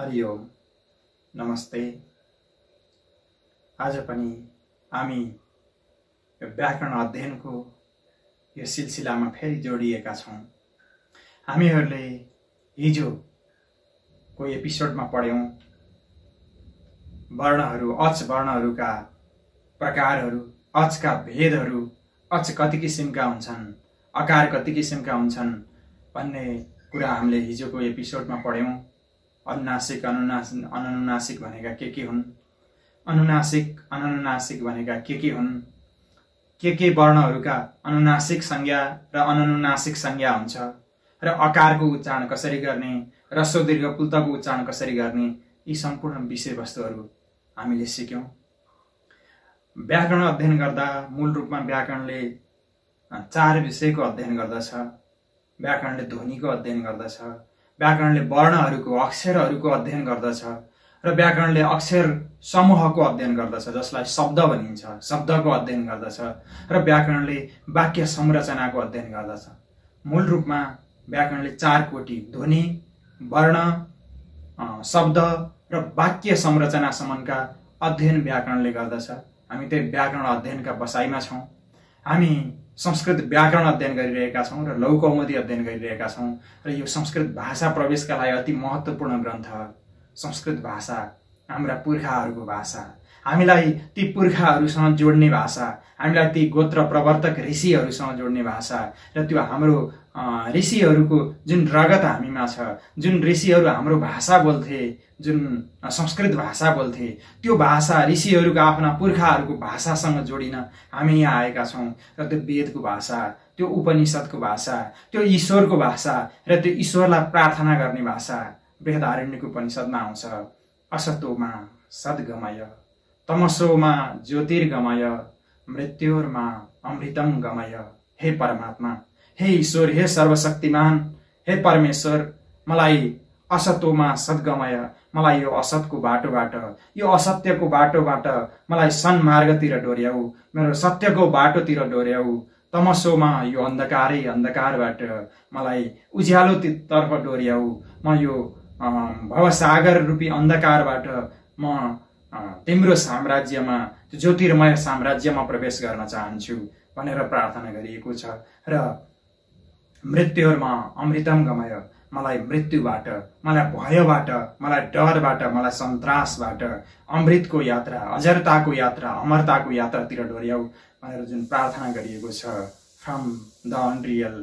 हरि ओम नमस्ते। आज पनि हामी यो व्याकरण अध्ययनको यो सिलसिलामा फेरि जोडिएका छौं। हामीहरूले हिजोको एपिसोडमा पढ्यौं वर्णहरू, अच वर्णहरूका प्रकारहरू, अचका भेदहरू, अच कति किसिमका हुन्छन्, अकार कति किसिमका हुन्छन् भन्ने कुरा हामीले हिजोको एपिसोडमा पढ्यौं। अनुनासिक, अनुनासिक भनेका के हुन्, अनुनासिक, अनुनासिक भनेका के हुन्, के वर्णहरूका अनुनासिक संज्ञा र अनुनासिक संज्ञा हुन्छ र अकारको उच्चारण कसरी गर्ने, ह्रस्व दीर्घ पुल्तको उच्चारण कसरी गर्ने, यी सम्पूर्ण विषयवस्तुहरू हामीले सिक्यौं। व्याकरण अध्ययन गर्दा मूल रूपमा व्याकरणले 4 विषयको अध्ययन गर्दछ। व्याकरणले ध्वनिको अध्ययन गर्दछ, व्याकरणले वर्णहरूको, अक्षरहरूको अध्ययन गर्दछ र व्याकरणले अक्षर समूहको अध्ययन गर्दछ जसलाई शब्द भनिन्छ, शब्दको अध्ययन गर्दछ र व्याकरणले वाक्य संरचनाको अध्ययन गर्दछ। मूल रूपमा व्याकरणले 4 कोटि ध्वनि, वर्ण, शब्द र वाक्य संरचनासम्मका अध्ययन व्याकरणले गर्दछ। हामी त्यही व्याकरण अध्ययनका बसाइमा छौं। हामी संस्कृत व्याकरण अध्ययन गरिरहेका छौं र लौकौमुदी अध्ययन गरिरहेका छौं र यो संस्कृत भाषा प्रवेशका लागि अति महत्त्वपूर्ण ग्रन्थ। संस्कृत भाषा हाम्रा पुर्खाहरूको भाषा, हामीलाई ती पुर्खाहरूसँग जोड्ने भाषा, हामीलाई ती गोत्र प्रवर्तक ऋषिहरूसँग जोड्ने भाषा र त्यो हाम्रो ऋषिहरूको जुन रगत हामीमा छ, जुन ऋषिहरू हाम्रो भाषा बोल्थे, जुन संस्कृत भाषा बोल्थे, त्यो भाषा ऋषिहरूका आफ्ना पुर्खाहरूको भाषासँग जोडिन हामी यहाँ आएका छौं र त्यो वेदको भाषा, त्यो उपनिषदको भाषा, त्यो ईश्वरको भाषा र त्यो ईश्वरलाई प्रार्थना गर्ने भाषा बृहदारण्यक उपनिषदमा आउँछ। असतोमा सद्गमय, तमसोमा ज्योतिर्गमय, मृत्योर्मा अमृतम गमय। हे परमात्मा, हे ईश्वर, हे सर्वशक्तिमान, हे परमेश्वर, मलाई असतोमा सद्गमय, मलाई यो असतको बाटोबाट, यो असत्यको बाटोबाट मलाई सन्मार्गतिर डोर्याऊ, मेरो सत्यको बाटोतिर डोर्याऊ। तमसोमा यो अन्धकारै अन्धकारबाट मलाई उज्यालोतर्फ डोर्याऊ। म यो भवसागर रूपी अन्धकारबाट म तिम्रो साम्राज्यमा, ज्योतिर्मय साम्राज्यमा प्रवेश गर्न चाहन्छु भनेर प्रार्थना गरिएको छ। र मृत्युमा अमृतम गमय, मलाई मृत्युबाट, मलाई भयबाट, मलाई डरबाट, मलाई सन्तासबाट अमृतको यात्रा, अजरताको यात्रा, अमरताको यात्रातिर डोर्याऊ भनेर जुन प्रार्थना गरिएको छ। From the unreal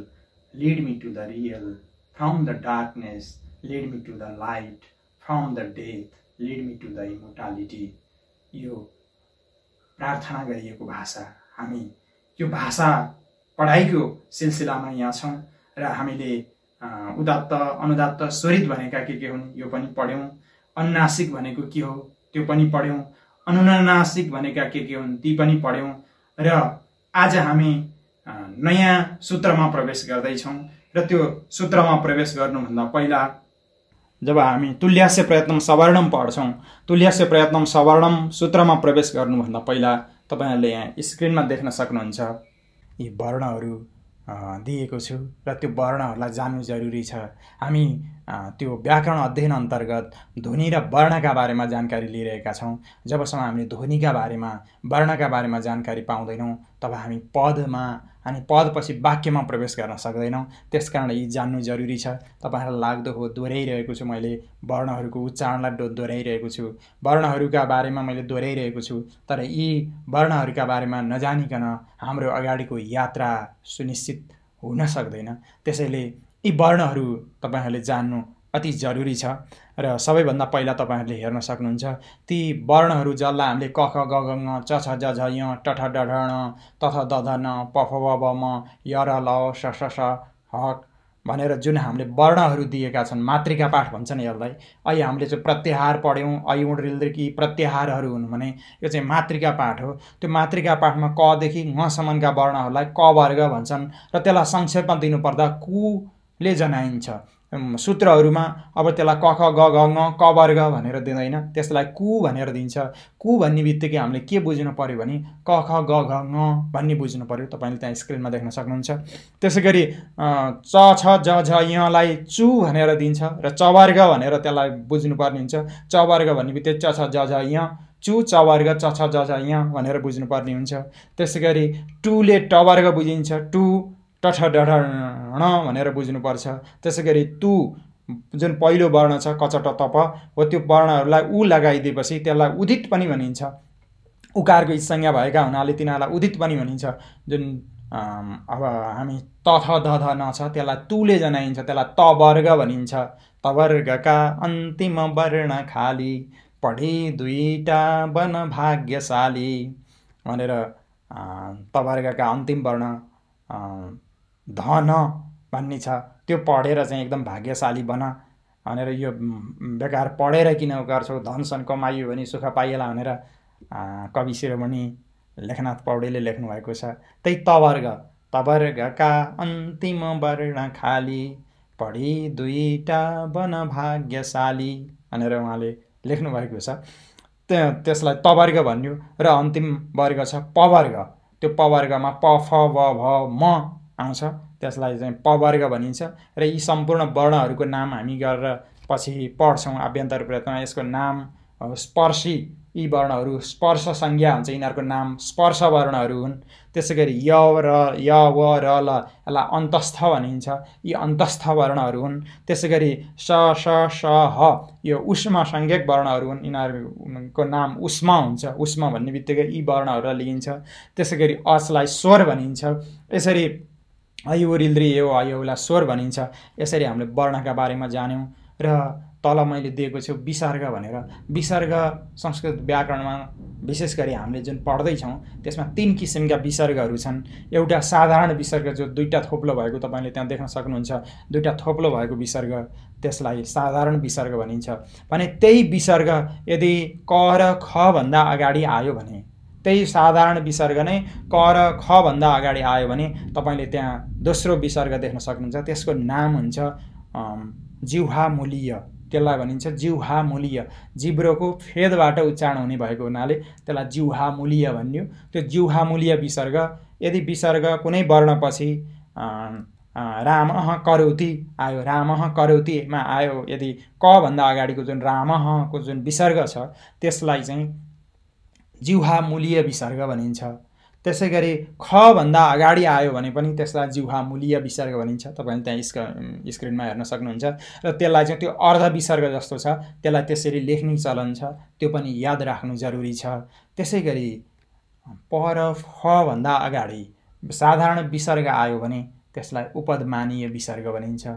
lead me to the real, from the darkness lead me to the light, from the death lead me to the immortality. यो प्रार्थना गरिएको भाषा, हामी यो भाषा पढाइको सिलसिलामा यहाँ छौं र हामीले उदात्त, अनुदात्त, स्वरित भनेका के हुन् यो पनि पढ्यौं। अनुनासिक भनेको के हो त्यो पनि पढ्यौं। अनुनासिक भनेका के हुन् ती पनि पढ्यौं। र आज हामी नयाँ सूत्रमा प्रवेश गर्दैछौं र त्यो सूत्रमा प्रवेश गर्नुभन्दा पहिला जब हामी तुल्यास्य प्रयत्नम सवर्णम पढ्छौं, तुल्यास्य प्रयत्नम सवर्णम सूत्रमा प्रवेश गर्नुभन्दा पहिला तपाईहरुले यहाँ स्क्रिनमा देख्न सक्नुहुन्छ यी वर्णहरू दिएको छु र त्यो वर्णहरूलाई जान्नु जरुरी छ। हामी त्यो व्याकरण अध्ययन अन्तर्गत ध्वनि र वर्णका बारेमा जानकारी लिइरहेका छौं। जबसम्म हामीले ध्वनिका बारेमा, वर्णका बारेमा जानकारी पाउँदैनौं तब हामी पदमा अनि पदपछि वाक्यमा प्रवेश गर्न सक्दैनौं। त्यसकारण यी जान्नु जरुरी छ। तपाईहरुलाई लाग्दो हो दोहोर्याइरहेको छु, मैले वर्णहरूको उच्चारणलाई दोहोर्याइरहेको छु, वर्णहरूका बारेमा मैले दोहोर्याइरहेको छु, तर यी वर्णहरूका बारेमा नजानिकन हाम्रो अगाडिको यात्रा सुनिश्चित हुन सक्दैन। त्यसैले यी वर्णहरू तपाईहरुले जान्नु अति जरुरी छ। र सबैभन्दा पहिला तपाईहरुले हेर्न सक्नुहुन्छ ती वर्णहरू जसलाई हामीले क ख ग घ ङ च छ ज झ य ट ठ ड ढ ण त थ द ध न प फ ब भ म य र ल श ष श ह भनेर जुन हामीले वर्णहरू दिएका छन्, मातृका पाठ भन्छन् यसलाई। अहिले हामीले चाहिँ प्रत्याहार पढ्यौं, ऐ उण ऋ कि प्रत्याहारहरू हुन् भने यो चाहिँ मातृका पाठ हो। त्यो मातृका पाठमा क देखि ङ सम्मका वर्णहरूलाई क वर्ग भन्छन् र त्यसलाई संक्षेपमा दिनुपर्दा कुले जनाइन्छ। सूत्रहरूमा अब त्यसलाई क ख ग घ ङ क वर्ग भनेर दिँदैन, त्यसलाई कु भनेर दिन्छ। कु भन्ने बित्तिकै हामीले के बुझ्नु पर्यो भने क ख ग घ ङ भन्ने बुझ्नु पर्यो। तपाईँले त्यहाँ स्क्रिनमा देख्न सक्नुहुन्छ। त्यसै गरी च छ ज झ यलाई चु भनेर दिन्छ र च वर्ग भनेर त्यसलाई बुझ्नुपर्ने हुन्छ। च वर्ग भन्ने बित्तिकै च छ ज झ य, चु च वर्ग च छ ज झ य भनेर बुझ्नुपर्ने हुन्छ। त्यसै गरी टुले ट वर्ग बुझिन्छ, टु ट ठ ड ढ ण भनेर बुझ्नुपर्छ। त्यसै गरी तु जुन पहिलो वर्ण छ क च ट त प हो, त्यो वर्णहरूलाई उ लगाइदिएपछि त्यसलाई उदित पनि भनिन्छ। उकारको संज्ञा भएका हुनाले तिनीहरूलाई उदित पनि भनिन्छ। जुन अब हामी त थ द ध न छ त्यसलाई तुले जनाइन्छ, त्यसलाई त वर्ग भनिन्छ। त वर्गका अन्तिम वर्ण खाली, पढी दुईटा बन भाग्यशाली भनेर त वर्गका अन्तिम वर्ण धन भन्ने छ, त्यो पढेर चाहिँ एकदम भाग्यशाली बन भनेर। यो बेकार पढेर किन गर्छौ, धन सन कमाइयो भने सुख पाइएला भनेर कवि शिरोमणि लेखनाथ पौडेलले लेख्नु भएको छ। त्यही त वर्ग, त वर्गका अन्तिम वर्ण खाली, पढी दुईटा बन भाग्यशाली भनेर उहाँले लेख्नु भएको छ। त्यसलाई त वर्ग भन्यो। र अन्तिम वर्ग छ प वर्ग, त्यो प वर्गमा प फ व भ म आउँछ, त्यसलाई चाहिँ प वर्ग भनिन्छ। र यी सम्पूर्ण वर्णहरूको नाम हामी गरेर पछि पढ्छौँ आभ्यन्तर प्रयत्नमा। यसको नाम स्पर्शी, यी वर्णहरू स्पर्श संज्ञा हुन्छ, यिनीहरूको नाम स्पर्श वर्णहरू हुन्। त्यसै गरी य र य व र ल यसलाई अन्तस्थ भनिन्छ, यी अन्तस्थ वर्णहरू हुन्। त्यसै गरी स श श ह यो उष्म संज्ञक वर्णहरू हुन्, यिनीहरूको नाम उष्म हुन्छ। उष्म भन्ने बित्तिकै यी वर्णहरूलाई लिइन्छ। त्यसै गरी अचलाई स्वर भनिन्छ। यसरी अयु रिल्द्री यो अयौलाई स्वर भनिन्छ। यसरी हामीले वर्णका बारेमा जान्यौँ। र तल मैले दिएको छु विसर्ग भनेर। विसर्ग संस्कृत व्याकरणमा विशेष गरी हामीले जुन पढ्दैछौँ त्यसमा 3 किसिमका विसर्गहरू छन्। एउटा साधारण विसर्ग जो दुईटा थोप्लो भएको तपाईँले त्यहाँ देख्न सक्नुहुन्छ, दुईटा थोप्लो भएको विसर्ग, त्यसलाई साधारण विसर्ग भनिन्छ। भने त्यही विसर्ग यदि क र ख भन्दा अगाडि आयो भने, त्यही साधारण विसर्ग नै क र ख भन्दा अगाडि आयो भने तपाईँले त्यहाँ दोस्रो विसर्ग देख्न सक्नुहुन्छ। त्यसको नाम हुन्छ जिह्वामूलीय, त्यसलाई भनिन्छ जिह्वामूलीय। जिब्रोको फेदबाट उच्चारण हुने भएको हुनाले त्यसलाई जिह्वामूलीय भनियो। त्यो जिह्वामूलीय विसर्ग यदि विसर्ग कुनै वर्णपछि रामः करोति आयो, रामः करोतिमा आयो, यदि क भन्दा अगाडिको जुन रामहको जुन विसर्ग छ त्यसलाई चाहिँ जिह्वामूलीय विसर्ग भनिन्छ। त्यसै गरी ख भन्दा अगाडि आयो भने पनि त्यसलाई जिह्वामूलीय विसर्ग भनिन्छ। तपाईँले त्यहाँ स्क्रिनमा हेर्न सक्नुहुन्छ। र त्यसलाई चाहिँ त्यो अर्ध विसर्ग जस्तो छ, त्यसलाई त्यसरी लेख्ने चलन छ, त्यो पनि याद राख्नु जरुरी छ। त्यसै गरी प र फ भन्दा अगाडि साधारण विसर्ग आयो भने त्यसलाई उपदमानीय विसर्ग भनिन्छ।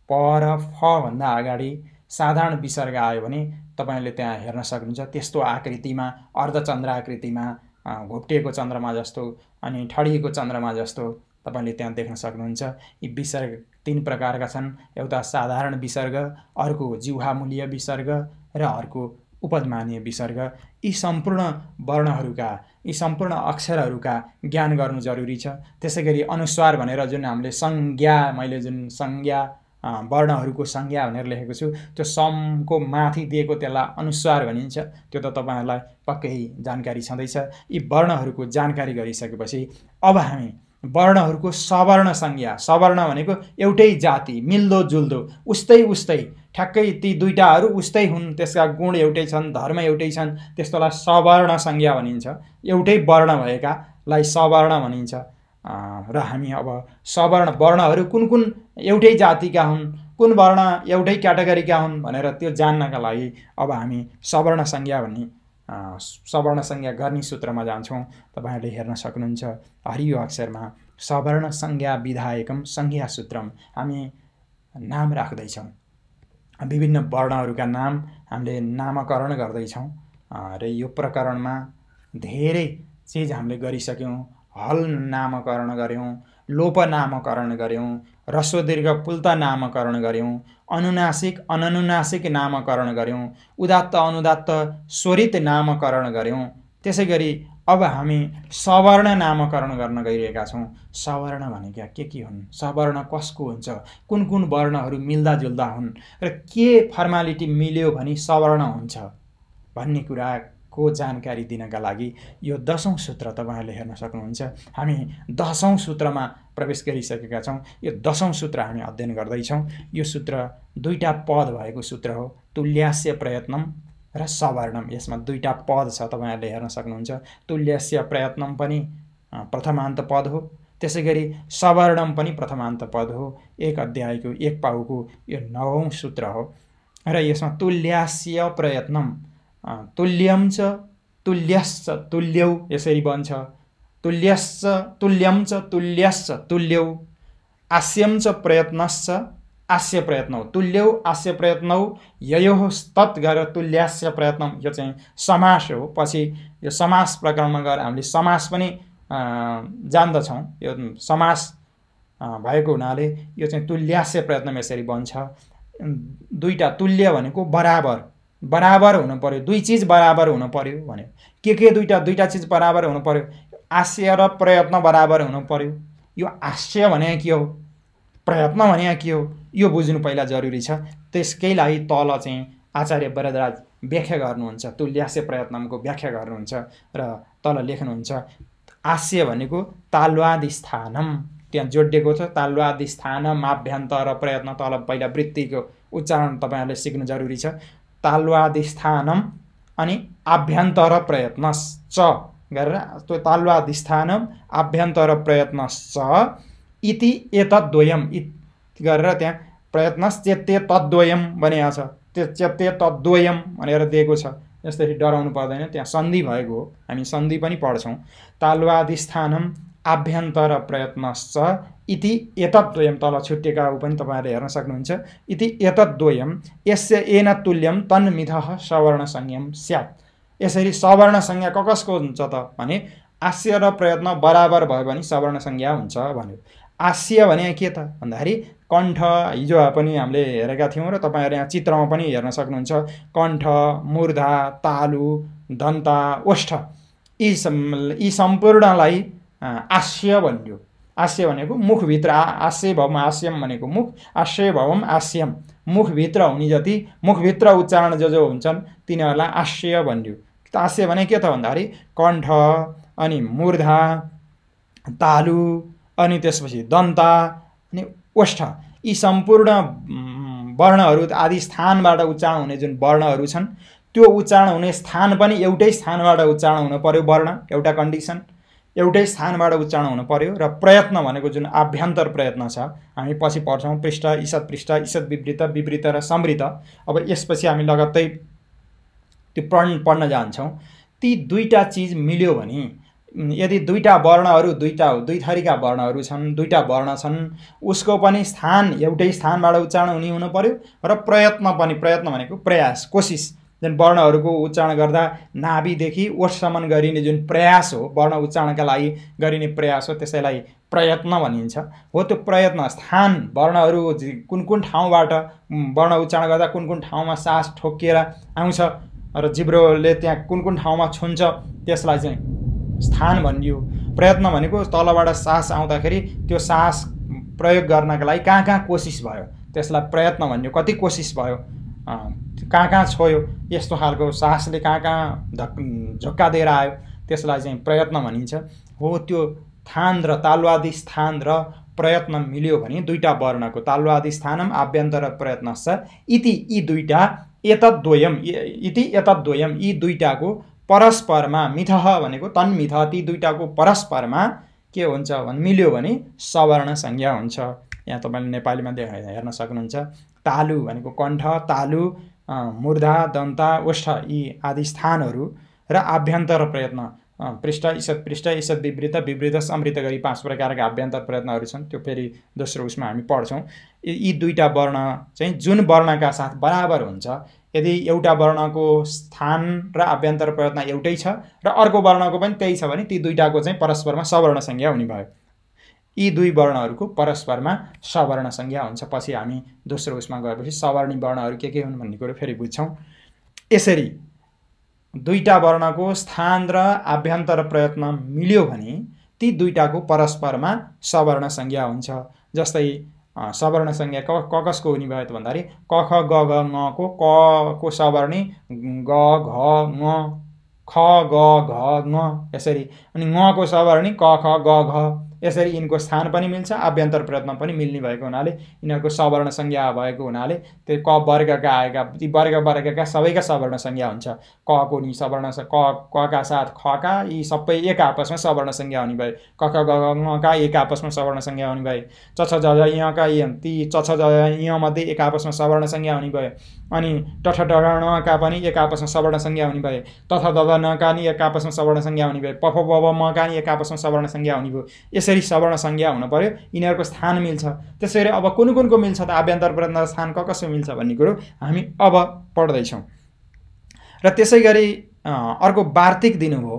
प र फ भन्दा अगाडि साधारण विसर्ग आयो भने तपाईँले त्यहाँ हेर्न सक्नुहुन्छ, त्यस्तो आकृतिमा अर्धचन्द्र आकृतिमा घोप्टिएको चन्द्रमा जस्तो अनि ठडिएको चन्द्रमा जस्तो तपाईँले त्यहाँ देख्न सक्नुहुन्छ। यी विसर्ग 3 प्रकारका छन्। एउटा साधारण विसर्ग, अर्को जिह्वामूलीय विसर्ग र अर्को उपदमानीय विसर्ग। यी सम्पूर्ण वर्णहरूका, यी सम्पूर्ण अक्षरहरूका ज्ञान गर्नु जरुरी छ। त्यसै गरी अनुस्वार भनेर जुन हामीले संज्ञा, मैले जुन संज्ञा वर्णहरूको संज्ञा भनेर लेखेको छु, त्यो समको माथि दिएको त्यसलाई अनुस्वार भनिन्छ। त्यो त तपाईँहरूलाई पक्कै जानकारी छँदैछ। यी वर्णहरूको जानकारी गरिसकेपछि अब हामी वर्णहरूको सवर्ण संज्ञा, सवर्ण भनेको एउटै जाति, मिल्दोजुल्दो, उस्तै ठ्याक्कै ती दुईटाहरू उस्तै हुन्, त्यसका गुण एउटै छन्, धर्म एउटै छन्, त्यस्तोलाई सवर्ण संज्ञा भनिन्छ। एउटै वर्ण भएकालाई सवर्ण भनिन्छ। र हामी अब सवर्ण वर्णहरू कुन कुन एउटै जातिका हुन्, कुन वर्ण एउटै क्याटेगोरीका हुन् भनेर त्यो जान्नका लागि अब हामी सवर्ण संज्ञा भन्ने सवर्ण संज्ञा गर्ने सूत्रमा जान्छौँ। तपाईँहरूले हेर्न सक्नुहुन्छ हरियो अक्षरमा सवर्ण संज्ञा विधायकम संज्ञा सूत्रम। हामी नाम राख्दैछौँ, विभिन्न वर्णहरूका नाम हामीले नामकरण गर्दैछौँ। र यो प्रकरणमा धेरै चिज हामीले गरिसक्यौँ। हल नामकरण गऱ्यौँ, लोप नामकरण गऱ्यौँ, ह्रस्व दीर्घ पुल्त नामकरण गऱ्यौँ, अनुनासिक अननुनासिक नामकरण गऱ्यौँ, उदात्त अनुदात्त स्वरित नामकरण गऱ्यौँ। त्यसै गरी अब हामी सवर्ण नामकरण गर्न गइरहेका छौँ। सवर्ण भनेका के हुन्, सवर्ण कसको हुन्छ, कुन कुन वर्णहरू मिल्दाजुल्दा हुन् र के फर्मालिटी मिल्यो भने सवर्ण हुन्छ भन्ने कुराको जानकारी दिनका लागि यो 10औं सूत्र तपाईहरुले हेर्न सक्नुहुन्छ। हामी 10औं सूत्रमा प्रवेश गरिसकेका छौँ। यो 10औं सूत्र हामी अध्ययन गर्दैछौँ। यो सूत्र दुईटा पद भएको सूत्र हो, तुल्यास्य प्रयत्नम र सवर्णम। यसमा दुईटा पद छ, तपाईहरुले हेर्न सक्नुहुन्छ। तुल्यस्य प्रयत्नम पनि प्रथमान्त पद हो, त्यसैगरी सवर्णम पनि प्रथमान्त पद हो। एक अध्यायको एक पाउको यो 9औं सूत्र हो र यसमा तुल्यास्य प्रयत्नम, तुल्यम च तुल्यश्च तुल्यौ यसरी बन्छ। तुल्यश्च तुल्यम च तुल्यश्च तुल्यौ, आस्यम च प्रयत्नश्च आस्य प्रयत्नौ, तुल्यौ आस्य प्रयत्नौ ययोः तत् गरेर तुल्यास्य प्रयत्नम। यो चाहिँ समास हो। पछि यो समास प्रकरणमा गएर हामीले समास पनि जान्दछौँ। यो समास भएको हुनाले यो चाहिँ तुल्यास्य प्रयत्नम यसरी बन्छ। दुईटा तुल्य भनेको बराबर, बराबर हुनु पर्यो, दुई चीज बराबर हुनु पर्यो भन्यो। के दुईटा चीज बराबर हुनु पर्यो, आस्य र प्रयत्न बराबर हुनु पर्यो। यो आस्य भने के हो, प्रयत्न भने के हो, यो बुझ्नु पहिला जरुरी छ। त्यसकै लागि तल चाहिँ आचार्य वरदराज व्याख्या गर्नुहुन्छ, तुल्यास्य प्रयत्नको व्याख्या गर्नुहुन्छ र तल लेख्नुहुन्छ आस्य भनेको ताल्वादि स्थानम, त्यहाँ जोडिएको छ ताल्वादि स्थानम आभ्यन्तर प्रयत्न। तल पहिला वृत्तिको उच्चारण तपाईहरुले सिक्नु जरुरी छ। ताल्वादि स्थानम अनि आभ्यन्तर प्रयत्नश्च गरेर त्यो ताल्वादि स्थानम आभ्यन्तर प्रयत्नश्च इति एतद्द्वयम गरेर त्यहाँ प्रयत्नश्चेत्ते तद्द्वयम भनेको छ। त्यो चेत्ते तद्द्वयम भनेर दिएको छ। यसरी डराउनु पर्दैन, त्यहाँ सन्धि भएको हो। हामी सन्धि पनि पढ्छौँ। ताल्वादि स्थानम आभ्यन्तर प्रयत्नश्च इति एतद्द्वयम, तल छुट्टिएका पनि तपाईहरुले हेर्न सक्नुहुन्छ। इति एतद्द्वयम यस्य एन तुल्यम तन्मिथः सवर्ण संज्ञम स्यात्। यसरी सवर्ण संज्ञा कसको हुन्छ त भने आस्य र प्रयत्न बराबर भयो भने सवर्ण संज्ञा हुन्छ भन्यो। आस्य भने के त भन्दाखेरि कण्ठ, हिजो पनि हामीले हेरेका थियौँ र तपाईहरु यहाँ चित्रमा पनि हेर्न सक्नुहुन्छ। कण्ठ, मूर्धा, तालु, दन्ता, ओष्ठ यी सम्पूर्णलाई आस्य भन्यो। आस्य भनेको मुखभित्र, आस्य भवम आस्यम भनेको मुख, आस्य भवम आस्यम, मुखभित्र हुने जति मुखभित्र उच्चारण जो हुन्छन् तिनीहरूलाई आस्य भन्यो। आस्य भने के त भन्दाखेरि कण्ठ अनि मूर्धा, तालु अनि त्यसपछि दन्ता अनि ओष्ठ यी सम्पूर्ण वर्णहरू आदि स्थानबाट उच्चारण हुने जुन वर्णहरू छन् त्यो उच्चारण हुने स्थान पनि एउटै स्थानबाट उच्चारण हुन पर्यो। वर्ण एउटा कन्डिसन, एउटै स्थानबाट उच्चारण हुन पर्यो। र प्रयत्न भनेको जुन आभ्यन्तर प्रयत्न छ, हामी पछि पढ्छौँ पृष्ठ, ईषत् पृष्ठ, ईषत् विवृत, विवृत र समृत। अब यसपछि हामी लगत्तै त्यो पढ्न जान्छौँ। ती दुईटा चीज मिल्यो भने, यदि दुईटा वर्णहरू दुई थरीका वर्णहरू छन्, दुईटा वर्ण छन्, उसको पनि स्थान एउटै स्थानबाट उच्चारण हुनु पर्यो। र प्रयत्न पनि, प्रयत्न भनेको प्रयास, कोसिस, जुन वर्णहरूको उच्चारण गर्दा नाभिदेखि ओठसम्म गरिने जुन प्रयास हो, वर्ण उच्चारणका लागि गरिने प्रयास हो, त्यसैलाई प्रयत्न भनिन्छ। हो त्यो प्रयत्न स्थान, वर्णहरू कुन कुन ठाउँबाट वर्ण उच्चारण गर्दा कुन कुन ठाउँमा सास ठोकिएर आउँछ र जिब्रोले त्यहाँ कुन कुन ठाउँमा छुन्छ त्यसलाई चाहिँ स्थान भनियो। प्रयत्न भनेको तलबाट सास आउँदाखेरि त्यो सास प्रयोग गर्नका लागि कहाँ कोसिस भयो त्यसलाई प्रयत्न भनियो। कति कोसिस भयो, कहाँ छोयो, यस्तो खालको सासले कहाँ झोक्का दिएर आयो, त्यसलाई चाहिँ प्रयत्न भनिन्छ। हो त्यो स्थान र ताल्वादि स्थान र प्रयत्न मिल्यो भने दुईटा वर्णको ताल्वादि स्थानम आभ्यन्तर प्रयत्नश्च इति, यी दुईटा एतद्द्वयम, इति एतद्द्वयम, यी दुईटाको परस्परमा, मिथः भनेको तन्मिथ, ती दुईटाको परस्परमा के हुन्छ भने मिल्यो भने सवर्ण संज्ञा हुन्छ। यहाँ तपाईले नेपालीमा हेर्न सक्नुहुन्छ। तालु भनेको कण्ठ, तालु, मूर्धा, दन्ता, ओष्ठ यी आदि स्थानहरू र आभ्यन्तर प्रयत्न पृष्ठ, ईषत् पृष्ठ, ईषत् विवृत, विवृत, समृत गरी 5 प्रकारका आभ्यन्तर प्रयत्नहरू छन्। त्यो फेरि दोस्रो उसमा हामी पढ्छौँ। यी दुईटा वर्ण चाहिँ जुन वर्णका साथ बराबर हुन्छ, यदि एउटा वर्णको स्थान र आभ्यन्तर प्रयत्न एउटै छ र अर्को वर्णको पनि त्यही छ भने ती दुईटाको चाहिँ परस्परमा सवर्ण संज्ञा हुने भयो। यी दुई वर्णहरूको परस्परमा सवर्ण संज्ञा हुन्छ। पछि हामी दोस्रो उसमा गएपछि सवर्णी वर्णहरू के हुन् भन्ने कुरो फेरि बुझ्छौँ। यसरी दुईटा वर्णको स्थान र आभ्यन्तर प्रयत्न मिल्यो भने ती दुईटाको परस्परमा सवर्ण संज्ञा हुन्छ। जस्तै सवर्ण संज्ञा क कसको हुने भयो त भन्दाखेरि क ख ग घ ङ को सवर्णी ग घ ङ, ख ग घ ङ यसरी, अनि ङ को सवर्णी क ख ग घ यसरी। यिनको स्थान पनि मिल्छ, आभ्यन्तर प्रयत्न पनि मिल्ने भएको हुनाले यिनीहरूको सवर्ण संज्ञा भएको हुनाले त्यो क वर्गका आएका ती वर्गका सबैका सवर्ण संज्ञा हुन्छ। क को नि सवर्ण क का साथ ख का यी सबै एक आपसमा सवर्ण संज्ञा हुने भए, क ख ग घ ङ का एक आपसमा सवर्ण संज्ञा हुने भए, च छ ज झ य का ती च छ ज य मध्ये एक आपसमा सवर्ण संज्ञा हुने भए, अनि ट ठ ड ण का पनि एक आपसमा सवर्ण संज्ञा हुने भए, त थ द ध न का नि एक आपसमा सवर्ण संज्ञा हुने भए, प फ ब भ म का नि एक आपसमा सवर्ण संज्ञा हुने भयो। यसरी सवर्ण संज्ञा हुन पर्यो, यिनीहरूको स्थान मिल्छ। त्यसैगरी अब कुनको मिल्छ त आभ्यन्तर प्रयत्न स्थान कसो मिल्छ भन्ने कुरो हामी अब पढ्दैछौँ। र त्यसै गरी अर्को वार्तिक दिनुभयो।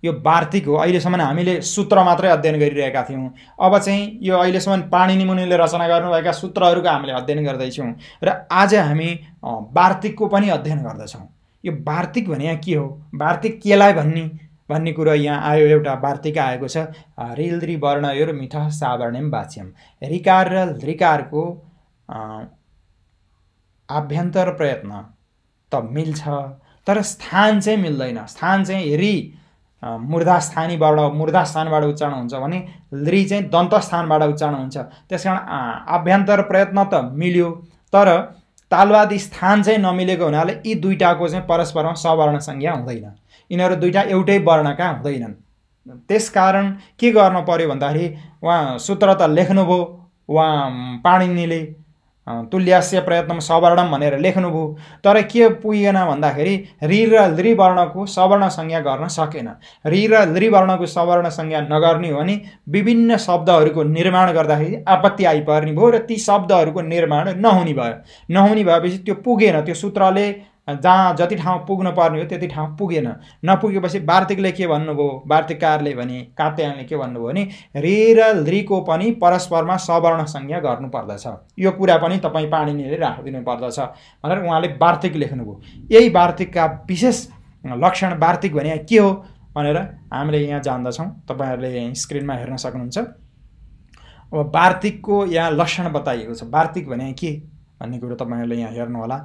यो वार्तिक हो। अहिलेसम्म हामीले सूत्र मात्रै अध्ययन गरिरहेका थियौँ। अब चाहिँ यो अहिलेसम्म पाणिनि मुनिले रचना गर्नुभएका सूत्रहरूको हामीले अध्ययन गर्दैछौँ र आज हामी वार्तिकको पनि अध्ययन गर्दछौँ। यो वार्तिक भने के हो, वार्तिक केलाई भन्ने कुरो यहाँ आयो। एउटा वार्तिक आएको छ, ऋलृ वर्णयोर मिठः सावर्ण्यम वाच्यम। ऋकार र लृकारको आभ्यन्तर प्रयत्न त मिल्छ, तर स्थान चाहिँ मिल्दैन। स्थान चाहिँ ऋ मूर्धास्थानी वर्ण मूर्धास्थानबाट उच्चारण हुन्छ भने लृ चाहिँ दन्तस्थानबाट उच्चारण हुन्छ। त्यसकारण आभ्यन्तर प्रयत्न त मिल्यो, तर तालवादी स्थान चाहिँ नमिलेको हुनाले यी दुईटाको चाहिँ परस्परमा सवर्ण संज्ञा हुँदैन। यिनीहरू दुईटा एउटै वर्णका हुँदैनन्। त्यसकारण के गर्नु पर्यो भन्दाखेरि उहाँ सूत्र त लेख्नुभयो, उहाँ पाणिनिले तुल्यास्य प्रयत्न सवर्णम भनेर लेख्नुभयो, तर के पुगेन भन्दाखेरि ऋ र लृ वर्णको सवर्ण संज्ञा गर्न सकेन। ऋ र लृ वर्णको सवर्ण संज्ञा नगर्ने हो भने विभिन्न शब्दहरूको निर्माण गर्दाखेरि आपत्ति आइपर्ने भयो र ती शब्दहरूको निर्माण नहुने भएपछि त्यो पुगेन। त्यो सूत्रले जहाँ जति ठाउँ पुग्न पर्ने हो त्यति ठाउँ पुगेन। नपुगेपछि वार्तिकले के भन्नुभयो, वार्तिककारले भने कात्यायनले के भन्नुभयो भने ऋ र लृको पनि परस्परमा सवर्ण संज्ञा गर्नुपर्दछ। यो कुरा पनि तपाईँ पाणिनिले राखिदिनु पर्दछ भनेर उहाँले वार्तिक लेख्नुभयो। यही वार्तिकका विशेष लक्षण वार्तिक भने के हो भनेर हामीले यहाँ जान्दछौँ। तपाईँहरूले स्क्रिनमा हेर्न सक्नुहुन्छ। अब वार्तिकको यहाँ लक्षण बताइएको छ। वार्तिक भने के भन्ने कुरो तपाईँहरूले यहाँ हेर्नुहोला।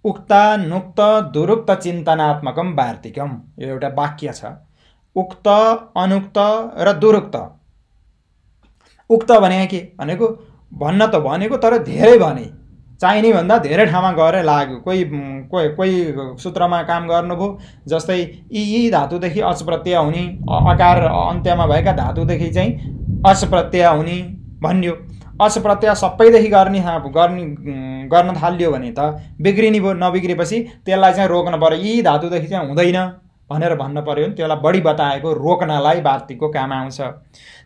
उक्ता नुक्त दुरुक्त चिन्तनात्मकम वार्तिकम, यो एउटा वाक्य छ। उक्त अनुक्त र दुरुक्त। उक्त भने के भनेको भन्न त भनेको तर धेरै भने, चाहिने भन्दा धेरै ठाउँमा गएर लाग्यो। कोही सूत्रमा काम गर्नुभयो, जस्तै यी धातुदेखि अच प्रत्यय हुने, अकार अन्त्यमा भएका धातुदेखि चाहिँ अच प्रत्यय हुने भन्यो। अच प्रत्यय सबैदेखि गर्न थाल्यो भने त बिग्रिने भयो। नबिग्रेपछि त्यसलाई चाहिँ रोक्न पर्यो। यी धातुदेखि चाहिँ हुँदैन भनेर भन्न पर्यो। त्यसलाई बढी बताएको रोक्नलाई वार्तिकको काम आउँछ।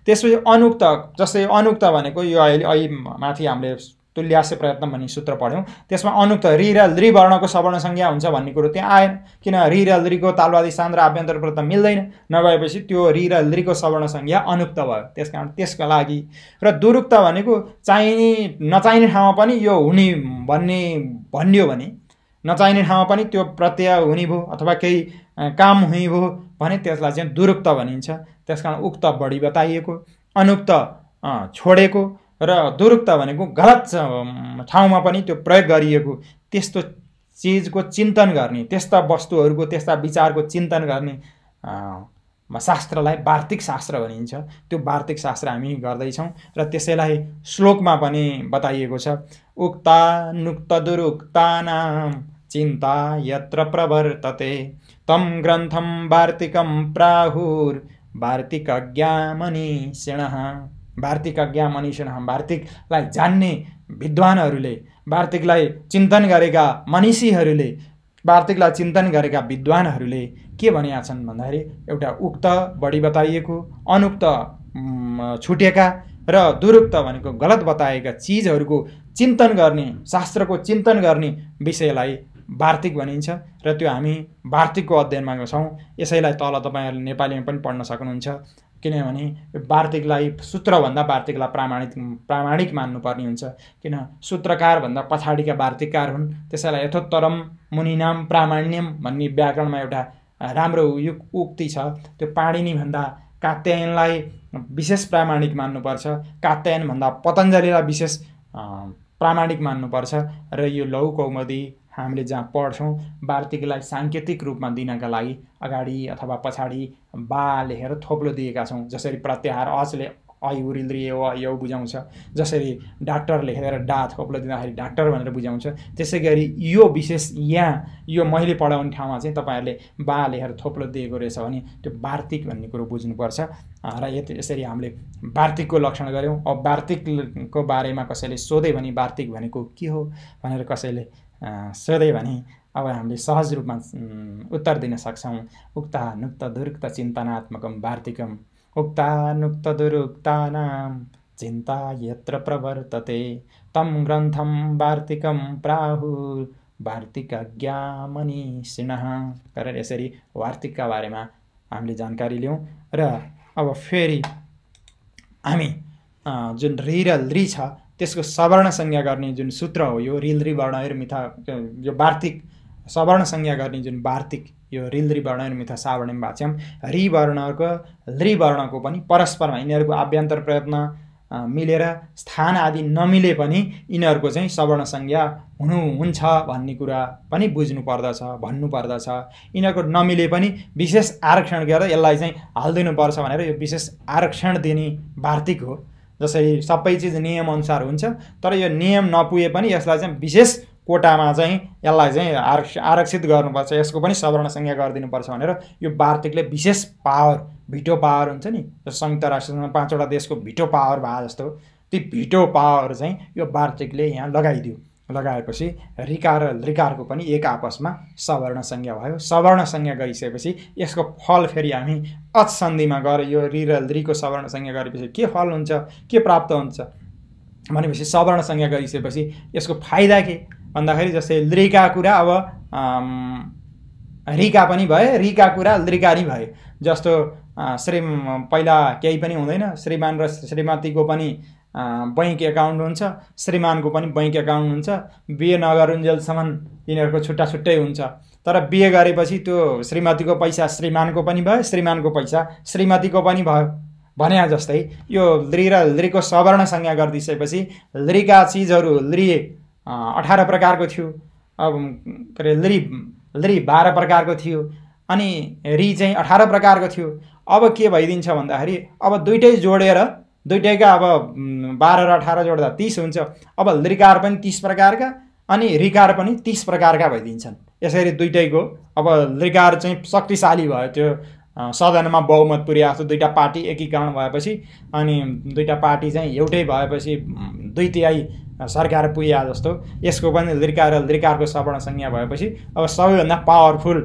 त्यसपछि अनुक्त, जस्तै अनुक्त भनेको यो अहिले माथि हामीले तुल्यास्य प्रयत्न भन्ने सूत्र पढ्यौँ। त्यसमा अनुक्त ऋ र लृ वर्णको सवर्ण संज्ञा हुन्छ भन्ने कुरो त्यहाँ आएन, किन ऋ र लृको तालवादी स्थान र आभ्यन्तर प्रयत्न मिल्दैन। नभएपछि त्यो ऋ र लृको सवर्ण संज्ञा अनुक्त भयो। त्यसकारण त्यसका लागि र दुरुक्त भनेको नचाहिने ठाउँमा पनि यो हुने भन्यो भने, नचाहिने ठाउँमा पनि त्यो प्रत्यय हुने भयो अथवा केही काम हुने भयो भने त्यसलाई चाहिँ दुरुक्त भनिन्छ। त्यसकारण उक्त बढी बताइएको, अनुक्त छोडेको र दुरुक्त भनेको गलत ठाउँमा पनि त्यो प्रयोग गरिएको। त्यस्तो चिजको चिन्तन गर्ने, त्यस्ता वस्तुहरूको त्यस्ता विचारको चिन्तन गर्ने शास्त्रलाई वार्तिक शास्त्र भनिन्छ। त्यो वार्तिक शास्त्र हामी गर्दैछौँ र त्यसैलाई श्लोकमा पनि बताइएको छ। उक्ता नुक्त दुरुक्तानां चिन्ता यत्र प्रवर्तते तम ग्रन्थम वार्तिकम प्राहुर वार्तिकज्ञा मनीषिणः। वार्तिकज्ञा मनीषिणः, वार्तिकलाई जान्ने विद्वानहरूले, वार्तिकलाई चिन्तन गरेका मनीषीहरूले, वार्तिकलाई चिन्तन गरेका विद्वानहरूले के भनेका छन् भन्दाखेरि एउटा उक्त बढी बताइएको, अनुक्त छुटेका र दुरुक्त भनेको गलत बताएका चिजहरूको चिन्तन गर्ने, शास्त्रको चिन्तन गर्ने विषयलाई वार्तिक भनिन्छ र त्यो हामी वार्तिकको अध्ययनमा छौँ। यसैलाई तल तपाईँहरूले नेपालीमा पनि पढ्न सक्नुहुन्छ। किनभने वार्तिकलाई सूत्रभन्दा वार्तिकलाई प्रामाणिक मान्नुपर्ने हुन्छ। किन सूत्रकारभन्दा पछाडिका वार्तिककार हुन्। त्यसैलाई यथोत्तरम मुनिनाम प्रामाण्यम भन्ने व्याकरणमा एउटा राम्रो यो उक्ति छ त्यो पाणिनिभन्दा कात्यायनलाई विशेष प्रामाणिक मान्नुपर्छ, कात्यायनभन्दा पतञ्जलिलाई विशेष प्रामाणिक मान्नुपर्छ। र यो लघु कौमुदी हामीले जहाँ पढ्छौँ वार्तिकलाई साङ्केतिक रूपमा दिनका लागि अगाडि अथवा पछाडि बा लेखेर थोप्लो दिएका छौँ। जसरी प्रत्याहार अचले अयुरी लृ यौ बुझाउँछ, जसरी डाक्टर लेखेर डा थोप्लो दिँदाखेरि डाक्टर भनेर बुझाउँछ, त्यसै गरी यो विशेष यहाँ यो मैले पढाउने ठाउँमा चाहिँ तपाईँहरूले बा लेखेर थोप्लो दिएको रहेछ भने त्यो वार्तिक भन्ने कुरो बुझ्नुपर्छ। र यसरी हामीले वार्तिकको लक्षण गऱ्यौँ। अब वार्तिकको बारेमा कसैले सोधे भने वार्तिक भनेको के हो भनेर कसैले सोधे भने अब हामीले सहज रूपमा उत्तर दिन सक्छौँ। उक्ता नुक्त दुरुक्त चिन्तनात्मकम वार्तिकम, उक्ता नुक्त दुरुक्तानां चिन्ता यत्र प्रवर्तते तं ग्रन्थं वार्तिकं प्राहुः वार्तिकज्ञा मनीषिणः गरेर यसरी वार्तिकका बारेमा हामीले जानकारी लियौँ। र अब फेरि हामी जुन रि र लृ छ त्यसको सवर्ण संज्ञा गर्ने जुन सूत्र हो यो रि लृ वर्ण मिथा यो वार्तिक सवर्ण संज्ञा गर्ने जुन वार्तिक यो रि लृ वर्ण मिथा सावर्णम वाच्यम रि वर्णको लृ वर्णको पनि परस्परमा यिनीहरूको आभ्यन्तर प्रयत्न मिलेर स्थान आदि नमिले पनि यिनीहरूको चाहिँ सवर्ण संज्ञा हुन्छ भन्ने कुरा पनि बुझ्नु पर्दछ, भन्नु पर्दछ। यिनीहरूको नमिले पनि विशेष आरक्षण गरेर यसलाई चाहिँ हालिदिनुपर्छ भनेर यो विशेष आरक्षण दिने वार्तिक हो। जसरी सबै चिज नियम अनुसार हुन्छ तर यो नियम नपुगे पनि यसलाई चाहिँ विशेष कोटामा चाहिँ यसलाई चाहिँ आरक्षित गर्नुपर्छ, यसको पनि सवर्ण संज्ञा गरिदिनुपर्छ भनेर यो वार्तिकले विशेष पावर भिटो पावर हुन्छ नि, संयुक्त राष्ट्रसङ्घमा 5 वटा देशको भिटो पावर भए जस्तो ती भिटो पावर चाहिँ यो वार्तिकले यहाँ लगाइदियो। लगाएपछि ऋकार र लृकारको पनि एक आपसमा सवर्ण संज्ञा भयो। सवर्ण संज्ञा गरिसकेपछि यसको फल फेरि हामी अच सन्धिमा गएर यो रि र लृको सवर्ण संज्ञा गरेपछि के फल हुन्छ, के प्राप्त हुन्छ भनेपछि सवर्ण संज्ञा गरिसकेपछि यसको फाइदा के भन्दाखेरि जस्तै लृका कुरा अब ऋका पनि भए, ऋका कुरा लृका नि भए। जस्तो पहिला केही पनि हुँदैन, श्रीमान र श्रीमतीको पनि बैंक एकाउन्ट हुन्छ, श्रीमानको पनि बैंक एकाउन्ट हुन्छ। बिहे नगरुन्जेलसम्म यिनीहरूको छुट्टा छुट्टै हुन्छ। तर बिहे गरेपछि त्यो श्रीमतीको पैसा श्रीमानको पनि भयो, श्रीमानको पैसा श्रीमतीको पनि भयो भने जस्तै यो लृ र लृको सवर्ण संज्ञा गरिदिएपछि लृका चिजहरू लृ 18 प्रकारको थियो, अब के अरे लृ 12 प्रकारको थियो अनि रि चाहिँ 18 प्रकारको थियो। अब के भइदिन्छ भन्दाखेरि अब दुइटै जोडेर दुइटैका अब 12 र 18 जोड्दा 30 हुन्छ। अब लृकार पनि 30 प्रकारका अनि ऋकार पनि 30 प्रकारका भइदिन्छन्। यसरी दुइटैको अब लृकार चाहिँ शक्तिशाली भयो, त्यो सदनमा बहुमत पुर्याएको दुईटा पार्टी एकीकरण भएपछि अनि दुईटा पार्टी चाहिँ एउटै भएपछि 2/3 सरकार पुग्या जस्तो यसको पनि लृकार र लृकारको सवर्ण संज्ञा भएपछि अब सबैभन्दा पावरफुल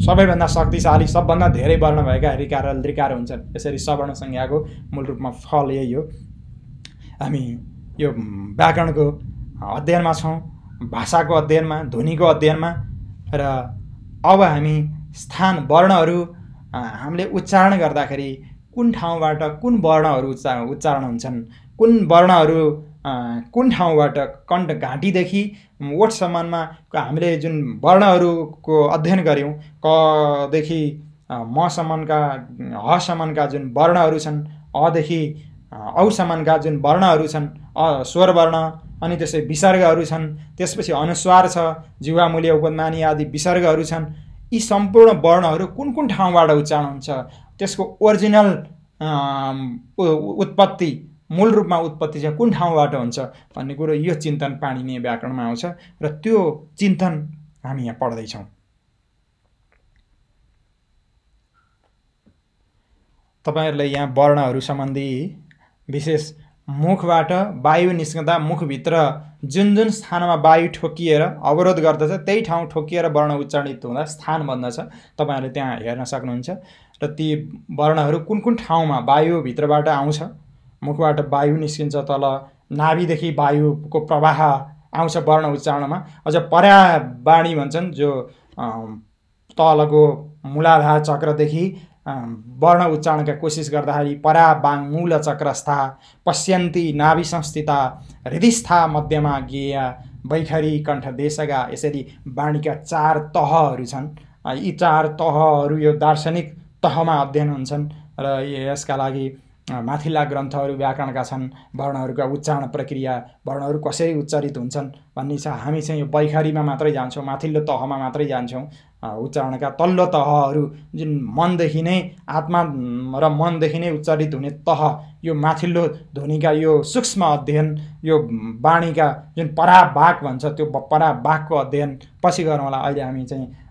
सबैभन्दा शक्तिशाली सबभन्दा धेरै वर्ण भएका ऋकार र लृकार हुन्छन्। यसरी सवर्ण संज्ञाको मूल रूपमा फल यही हो। हामी यो व्याकरणको अध्ययनमा छौँ, भाषाको अध्ययनमा, ध्वनिको अध्ययनमा र अब हामी स्थान वर्णहरू हामीले उच्चारण गर्दाखेरि कुन ठाउँबाट कुन वर्णहरू उच्चारण हुन्छन्, कुन वर्णहरू कुन ठाउँबाट कण्ठ घाँटीदेखि ओठसम्ममा हामीले जुन वर्णहरूको अध्ययन गऱ्यौँ कदेखि मसम्मका हसम्मका जुन वर्णहरू छन्, अदेखि औसम्मका जुन वर्णहरू छन्, स्वर वर्ण अनि त्यसै विसर्गहरू छन्, त्यसपछि अनुस्वार छ, जिह्वा मूल्य उपध्मानी आदि विसर्गहरू छन्। यी सम्पूर्ण वर्णहरू कुन कुन ठाउँबाट उच्चारण हुन्छ, त्यसको ओरिजिनल उत्पत्ति मूल रूपमा उत्पत्ति चाहिँ कुन ठाउँबाट हुन्छ भन्ने कुरो यो चिन्तन पाणिनीय व्याकरणमा आउँछ र त्यो चिन्तन हामी यहाँ पढ्दैछौँ। तपाईहरुले यहाँ वर्णहरू सम्बन्धी विशेष मुखबाट वायु निस्कँदा मुखभित्र जुन जुन स्थानमा वायु ठोकिएर अवरोध गर्दछ त्यही ठाउँ ठोकिएर वर्ण उच्चारित हुँदा स्थान बन्दछ। तपाईहरुले त्यहाँ हेर्न सक्नुहुन्छ र ती वर्णहरू कुन कुन ठाउँमा वायुभित्रबाट आउँछ। मुखबाट वायु निस्किन्छ, तल नाभिदेखि वायुको प्रवाह आउँछ वर्ण उच्चारणमा। अझ परावाणी भन्छन् जो तलको मूलाधार चक्रदेखि वर्ण उच्चारणका कोसिस गर्दाखेरि परावाङ्मूल चक्रस्था पश्यन्ती नाभि संस्थिता हृदिस्था मध्यमा गेया वैखरी कण्ठ देशगा, यसरी वाणीका 4 तहहरू छन् यी 4 तहहरू यो दार्शनिक तहमा अध्ययन हुन्छन् र यसका लागि माथिल्ला ग्रन्थहरू व्याकरणका छन्। वर्णहरूका उच्चारण प्रक्रिया, वर्णहरू कसरी उच्चारित हुन्छन् भन्ने छ। हामी चाहिँ यो बैखारीमा मात्रै जान्छौँ, माथिल्लो तहमा मात्रै जान्छौँ। उच्चारणका तल्लो तहहरू जुन मनदेखि नै, आत्मा र मनदेखि नै उच्चारित हुने तह, यो माथिल्लो ध्वनिका यो सूक्ष्म अध्ययन, यो वाणीका जुन परावाक भन्छ त्यो परावाकको अध्ययन पछि गरौँला। अहिले हामी चाहिँ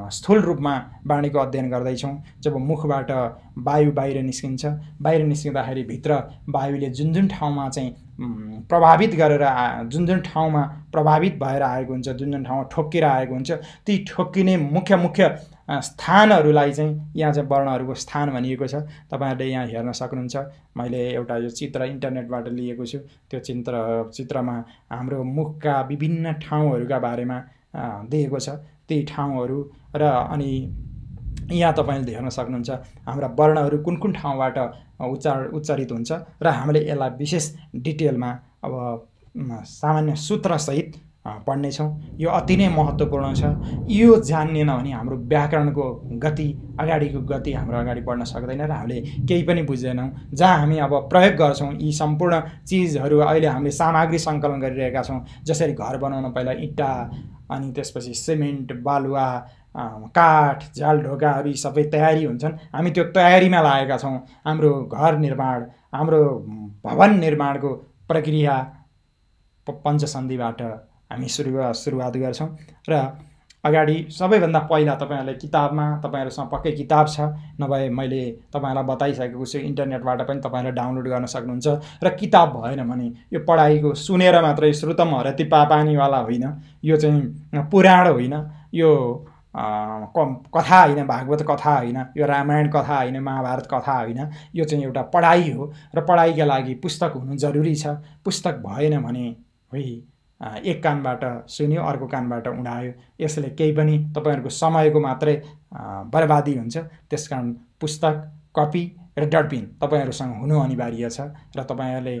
स्थूल रूपमा वाणीको अध्ययन गर्दैछौँ। जब मुखबाट वायु बाहिर निस्किन्छ, बाहिर निस्किँदाखेरि भित्र वायुले जुन जुन ठाउँमा चाहिँ प्रभावित गरेर जुन जुन ठाउँमा प्रभावित भएर आएको हुन्छ, जुन जुन ठाउँमा ठोक्किएर आएको हुन्छ, ती ठोक्किने मुख्य मुख्य स्थानहरूलाई चाहिँ यहाँ चाहिँ वर्णहरूको स्थान भनिएको छ। तपाईँहरूले यहाँ हेर्न सक्नुहुन्छ। मैले एउटा यो चित्र इन्टरनेटबाट लिएको छु। त्यो चित्रमा हाम्रो मुखका विभिन्न ठाउँहरूका बारेमा दिएको छ। ती ठाउँहरू र अनि यहाँ तपाईँले हेर्न सक्नुहुन्छ हाम्रा वर्णहरू कुन कुन ठाउँबाट उच्चारित हुन्छ र हामीले यसलाई विशेष डिटेलमा अब सामान्य सूत्रसहित पढ्नेछौँ। यो अति नै महत्त्वपूर्ण छ। यो जान्नेन भने हाम्रो व्याकरणको गति, अगाडिको गति हाम्रो अगाडि बढ्न सक्दैन र हामीले केही पनि बुझ्दैनौँ। जहाँ हामी अब प्रयोग गर्छौँ यी सम्पूर्ण चिजहरू, अहिले हामीले सामग्री सङ्कलन गरिरहेका छौँ। जसरी घर बनाउन पहिला इँटा, अनि त्यसपछि सिमेन्ट, बालुवा, काठ, जाल ढोकाहरू सबै तयारी हुन्छन्। हामी त्यो तयारीमा लागेका छौँ। हाम्रो घर निर्माण, हाम्रो भवन निर्माणको प्रक्रिया पञ्चसन्धिबाट हामी सुरुवात गर्छौँ। र अगाडि सबैभन्दा पहिला तपाईँहरूले किताबमा, तपाईँहरूसँग पक्कै किताब छ, नभए मैले तपाईँहरूलाई बताइसकेको छु, इन्टरनेटबाट पनि तपाईँहरूले डाउनलोड गर्न सक्नुहुन्छ। र किताब भएन भने यो पढाइको सुनेर मात्रै श्रुतम हरति पापानीवाला होइन, यो चाहिँ पुराण होइन, यो कथा होइन, भागवत कथा होइन, यो रामायण कथा होइन, महाभारत कथा होइन। यो चाहिँ एउटा पढाइ हो र पढाइका लागि पुस्तक हुनु जरुरी छ। पुस्तक भएन भने एक कानबाट सुन्यो, अर्को कानबाट उडायो, यसले केही पनि तपाईँहरूको समयको मात्रै बर्बादी हुन्छ। त्यसकारण पुस्तक, कपी र डटबिन तपाईँहरूसँग हुनु अनिवार्य छ। र तपाईँहरूले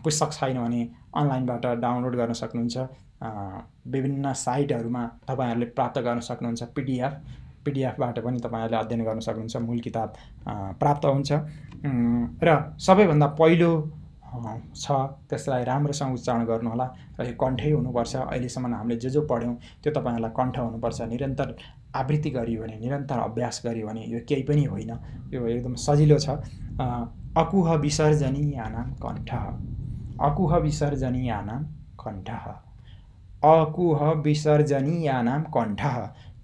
पुस्तक छैन भने अनलाइनबाट डाउनलोड गर्न सक्नुहुन्छ। विभिन्न साइटहरूमा तपाईँहरूले प्राप्त गर्न सक्नुहुन्छ। पिडिएफबाट पनि तपाईँहरूले अध्ययन गर्न सक्नुहुन्छ। मूल किताब प्राप्त हुन्छ। र सबैभन्दा पहिलो छ त्यसलाई राम्रोसँग उच्चारण गर्नुहोला र यो कण्ठै हुनुपर्छ। अहिलेसम्म हामीले जो पढ्यौँ त्यो तपाईँहरूलाई कण्ठ हुनुपर्छ। निरन्तर आवृत्ति गरियो भने, निरन्तर अभ्यास गरियो भने यो केही पनि होइन, यो एकदम सजिलो छ। अकुह विसर्जनीयानां कण्ठः, अकुह विसर्जनीयानां कण्ठः, अकुह विसर्जनीयानां कण्ठः।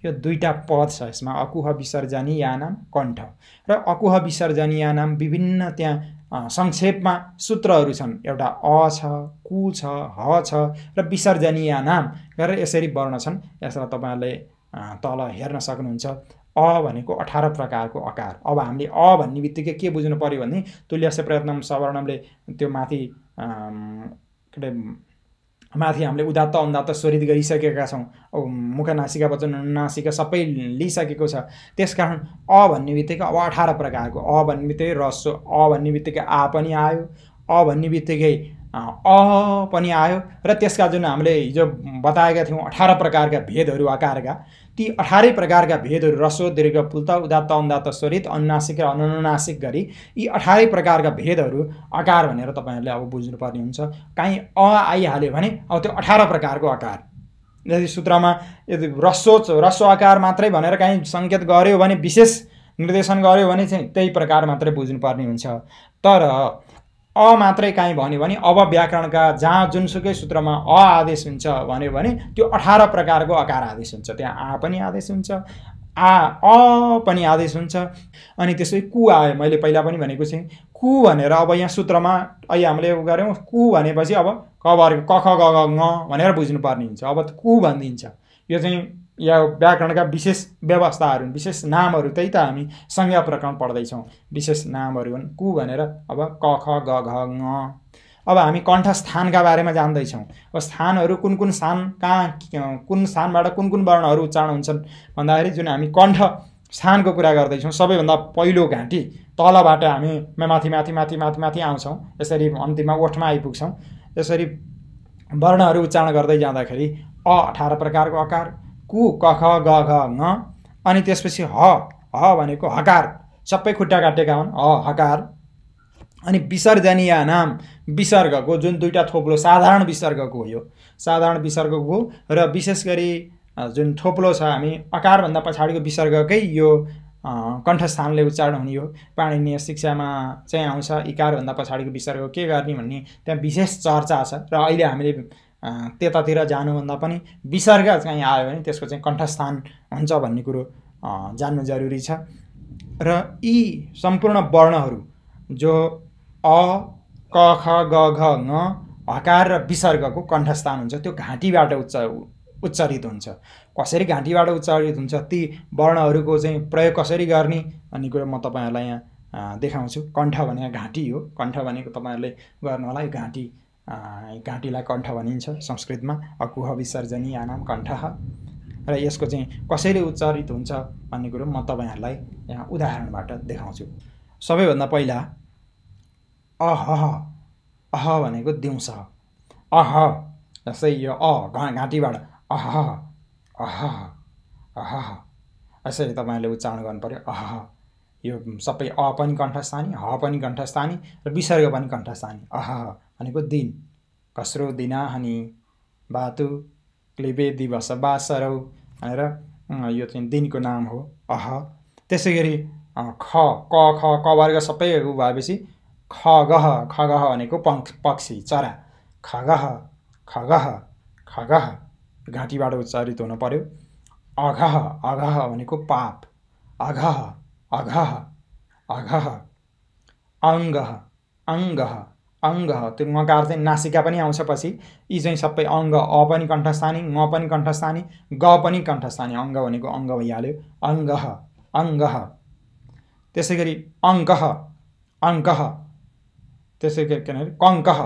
यो दुईटा पद छ यसमा, अकुह विसर्जनीयानां कण्ठ र अकुह विसर्जनीयानां विभिन्न त्यहाँ संक्षेपमा सूत्रहरू छन्। एउटा अ छ, कु छ, ह छ र विसर्जनीयानां गरेर यसरी वर्ण छन्। यसलाई तपाईँहरूले तल हेर्न सक्नुहुन्छ। अ भनेको 18 प्रकारको अकार। अब हामीले अ भन्ने बित्तिकै के बुझ्नु पर्यो भने तुल्यस्य प्रयत्नम सवर्णमले त्यो माथि हामीले उदात्त अनुदात्त स्वरित गरिसकेका छौँ। मुख नासिका वचन नासिका सबै लिइसकेको छ। त्यसकारण अ भन्ने बित्तिकै अब 18 प्रकारको, अ भन्ने बित्तिकै रस्व, अ भन्ने बित्तिकै आ पनि आयो, अ भन्ने बित्तिकै अ पनि आयो र त्यसका जुन हामीले हिजो बताएका थियौँ 18 प्रकारका भेदहरू आकारका, ती 18 प्रकारका भेदहरू रस्व, दीर्घ, पुल्त, उदात्त अनुदात्त स्वरित, अनुनासिक र अनुनासिक गरी यी 18 प्रकारका भेदहरू आकार भनेर तपाईँहरूले अब बुझ्नुपर्ने हुन्छ। काहीँ अ आइहाल्यो भने अब त्यो 18 प्रकारको आकार। यदि सूत्रमा यदि रस्व आकार मात्रै भनेर काहीँ सङ्केत गर्यो भने, विशेष निर्देशन गर्यो भने चाहिँ त्यही प्रकार मात्रै बुझ्नुपर्ने हुन्छ। तर अ मात्रै काहीँ भन्यो भने अब व्याकरणका जहाँ जुनसुकै सूत्रमा अ आदेश हुन्छ भन्यो भने त्यो 18 प्रकारको आकार आदेश हुन्छ। त्यहाँ आ पनि आदेश हुन्छ, अ पनि आदेश हुन्छ। अनि त्यसै कु आयो, मैले पहिला पनि भनेको थिएँ कु भनेर अब यहाँ सूत्रमा अहिले हामीले गऱ्यौँ। कु भनेपछि अब क वर्ग, क ख ग घ ङ भनेर बुझ्नुपर्ने हुन्छ। अब कु भनिदिन्छ। यो चाहिँ या व्याकरणका विशेष व्यवस्थाहरू, विशेष नामहरू, त्यही त हामी संज्ञा प्रकरण पढ्दैछौँ। विशेष नामहरू हुन् कु भनेर। अब क ख ग घ ङ। अब हामी कण्ठस्थानका बारेमा जान्दैछौँ। अब स्थानहरू कुन कुन स्थान, कहाँ कुन स्थानबाट कुन कुन वर्णहरू उच्चारण हुन्छन् भन्दाखेरि जुन हामी कण्ठ स्थानको कुरा गर्दैछौँ, सबैभन्दा पहिलो घाँटी तलबाट हामी माथि माथि माथि माथि माथि आउँछौँ। यसरी अन्तिममा ओठमा आइपुग्छौँ। यसरी वर्णहरू उच्चारण गर्दै जाँदाखेरि अ 18 प्रकारको आकार, कु क ख ग घ ङ, अनि त्यसपछि ह भनेको हकार, सबै खुट्टा काटेका हुन्, हकार। अनि विसर्जनीयानाम, विसर्गको जुन दुईटा थोप्लो साधारण विसर्गको हो, यो साधारण विसर्गको र विशेष गरी जुन थोप्लो छ हामी अकारभन्दा पछाडिको विसर्गकै यो कण्ठस्थानले उच्चारण हुने हो। पाणिनीय शिक्षामा चाहिँ आउँछ इकारभन्दा पछाडिको विसर्ग के गर्ने भन्ने त्यहाँ विशेष चर्चा छ। र अहिले हामीले त्यतातिर जानुभन्दा पनि विसर्ग चाहिँ आयो भने त्यसको चाहिँ कण्ठस्थान हुन्छ भन्ने कुरो जान्नु जरुरी छ। र यी सम्पूर्ण वर्णहरू जो अ, क, ख, ग, घ, ङ, हकार र विसर्गको कण्ठस्थान हुन्छ त्यो घाँटीबाट उच्चारित हुन्छ। कसरी घाँटीबाट उच्चारित हुन्छ, ती वर्णहरूको चाहिँ प्रयोग कसरी गर्ने भन्ने कुरो म तपाईँहरूलाई यहाँ देखाउँछु। कण्ठ भनेको घाँटी हो, कण्ठ भनेको तपाईँहरूले गर्नु होला, यो घाँटीलाई कण्ठ भनिन्छ संस्कृतमा। अकुह विसर्जनीयानाम कण्ठः। र यसको चाहिँ कसरी उच्चारित हुन्छ भन्ने कुरो म तपाईँहरूलाई यहाँ उदाहरणबाट देखाउँछु। सबैभन्दा पहिला अह भनेको दिउँसो, अह जस्तै यो घाँटीबाट यसरी तपाईँहरूले उच्चारण गर्नु पर्यो। यो सबै अ पनि कण्ठस्थानी, ह पनि कण्ठस्थानी र विसर्ग पनि कण्ठस्थानी। भनेको दिन, कसरो दिना हनी बातु क्लिबे दिवस बासरौ भनेर यो चाहिँ दिनको नाम हो त्यसै गरी ख, क, ख, क वर्ग सबै भएपछि खगह भनेको पक्षी, चरा, खगह घाँटीबाट उच्चारित हुनु पर्यो। अघह भनेको पाप, अघह अङ्गह त्यो ङकार चाहिँ नासिका पनि आउँछ पछि। यी चाहिँ सबै अङ्ग, अ पनि कण्ठस्थानी, ङ पनि कण्ठस्थानी, ग पनि कण्ठस्थानी। अङ्ग भनेको अङ्ग भइहाल्यो, अङ्गह। त्यसै गरी अङ्कः, त्यसै गरी कङ्कः,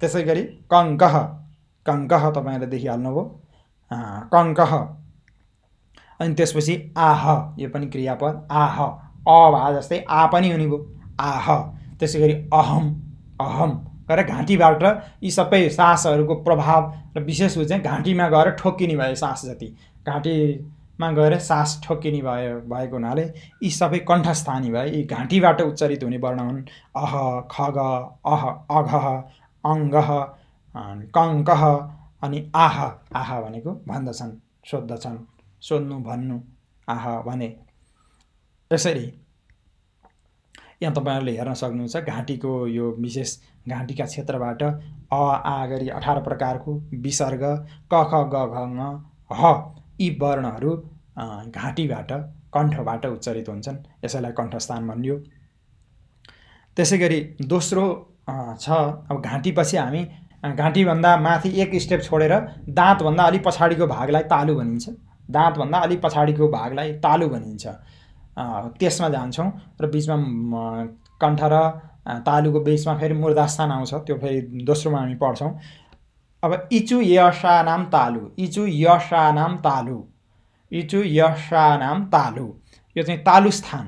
त्यसै गरी कङ्कः तपाईँहरूले देखिहाल्नुभयो, कङ्कः। अनि त्यसपछि आह, यो पनि क्रियापद, आह, अ भए जस्तै आ पनि हुने भयो, आह। त्यसै गरी अहम गरेर घाँटीबाट यी सबै सासहरूको प्रभाव र विशेष चाहिँ घाँटीमा गएर ठोक्किने भयो। सास जति घाँटीमा गएर सास ठोक्किने भएको हुनाले यी सबै कण्ठस्थानी भयो। यी घाँटीबाट उच्चारित हुने वर्ण हुन्। अह, खग, अघह, अङ्गह, कङ्कह अनि आह भनेको भन्दछन्, सोद्धछन्, सोध्नु, भन्नु, आह भने। यसरी यहाँ तपाईँहरूले हेर्न सक्नुहुन्छ घाँटीको यो विशेष घाँटीका क्षेत्रबाट अ, आ गरी 18 प्रकारको विसर्ग, क, ख, ग, घ, ङ, ह यी वर्णहरू घाँटीबाट, कण्ठबाट उच्चारित हुन्छन्। यसैलाई कण्ठस्थान भनियो। त्यसै गरी दोस्रो छ, अब घाँटीपछि हामी घाँटीभन्दा माथि एक स्टेप छोडेर दाँतभन्दा अलि पछाडिको भागलाई तालु भनिन्छ। दाँतभन्दा अलि पछाडिको भागलाई तालु भनिन्छ। त्यसमा जान्छौँ र बिचमा कण्ठ र तालुको बिचमा फेरि मूर्धास्थान आउँछ, त्यो फेरि दोस्रोमा हामी पढ्छौँ। अब इचु यशानाम तालु, इचु यशानाम तालु, इचु यशानाम तालु, यो चाहिँ तालु स्थान।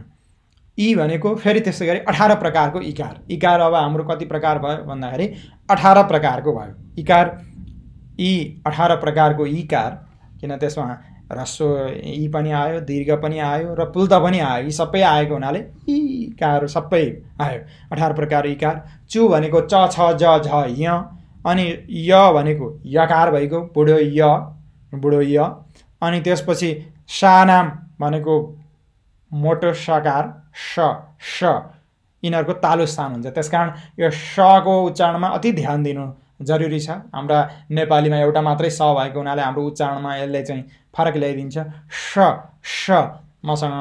यी भनेको फेरि त्यसै गरी 18 प्रकारको इकार। इकार अब हाम्रो कति प्रकार भयो भन्दाखेरि 18 प्रकारको भयो इकार। यी 18 प्रकारको इकार, किन त्यसमा ह्रस्व ई पनि आयो, दीर्घ पनि आयो र पुल्त पनि आयो, यी सबै आएको हुनाले यी इकार सबै आयो। 18 प्रकार इकार। चु भनेको च, छ, ज, झ, य। अनि य भनेको यकार भइगयो, बुढो य। अनि त्यसपछि सानाम भनेको मोटो सकार, श, यिनीहरूको तालु स्थान हुन्छ। त्यसकारण यो शको उच्चारणमा अति ध्यान दिनु जरुरी छ। हाम्रा नेपालीमा एउटा मात्रै स भएको हुनाले हाम्रो उच्चारणमा यसले चाहिँ फरक ल्याइदिन्छ। श मसँग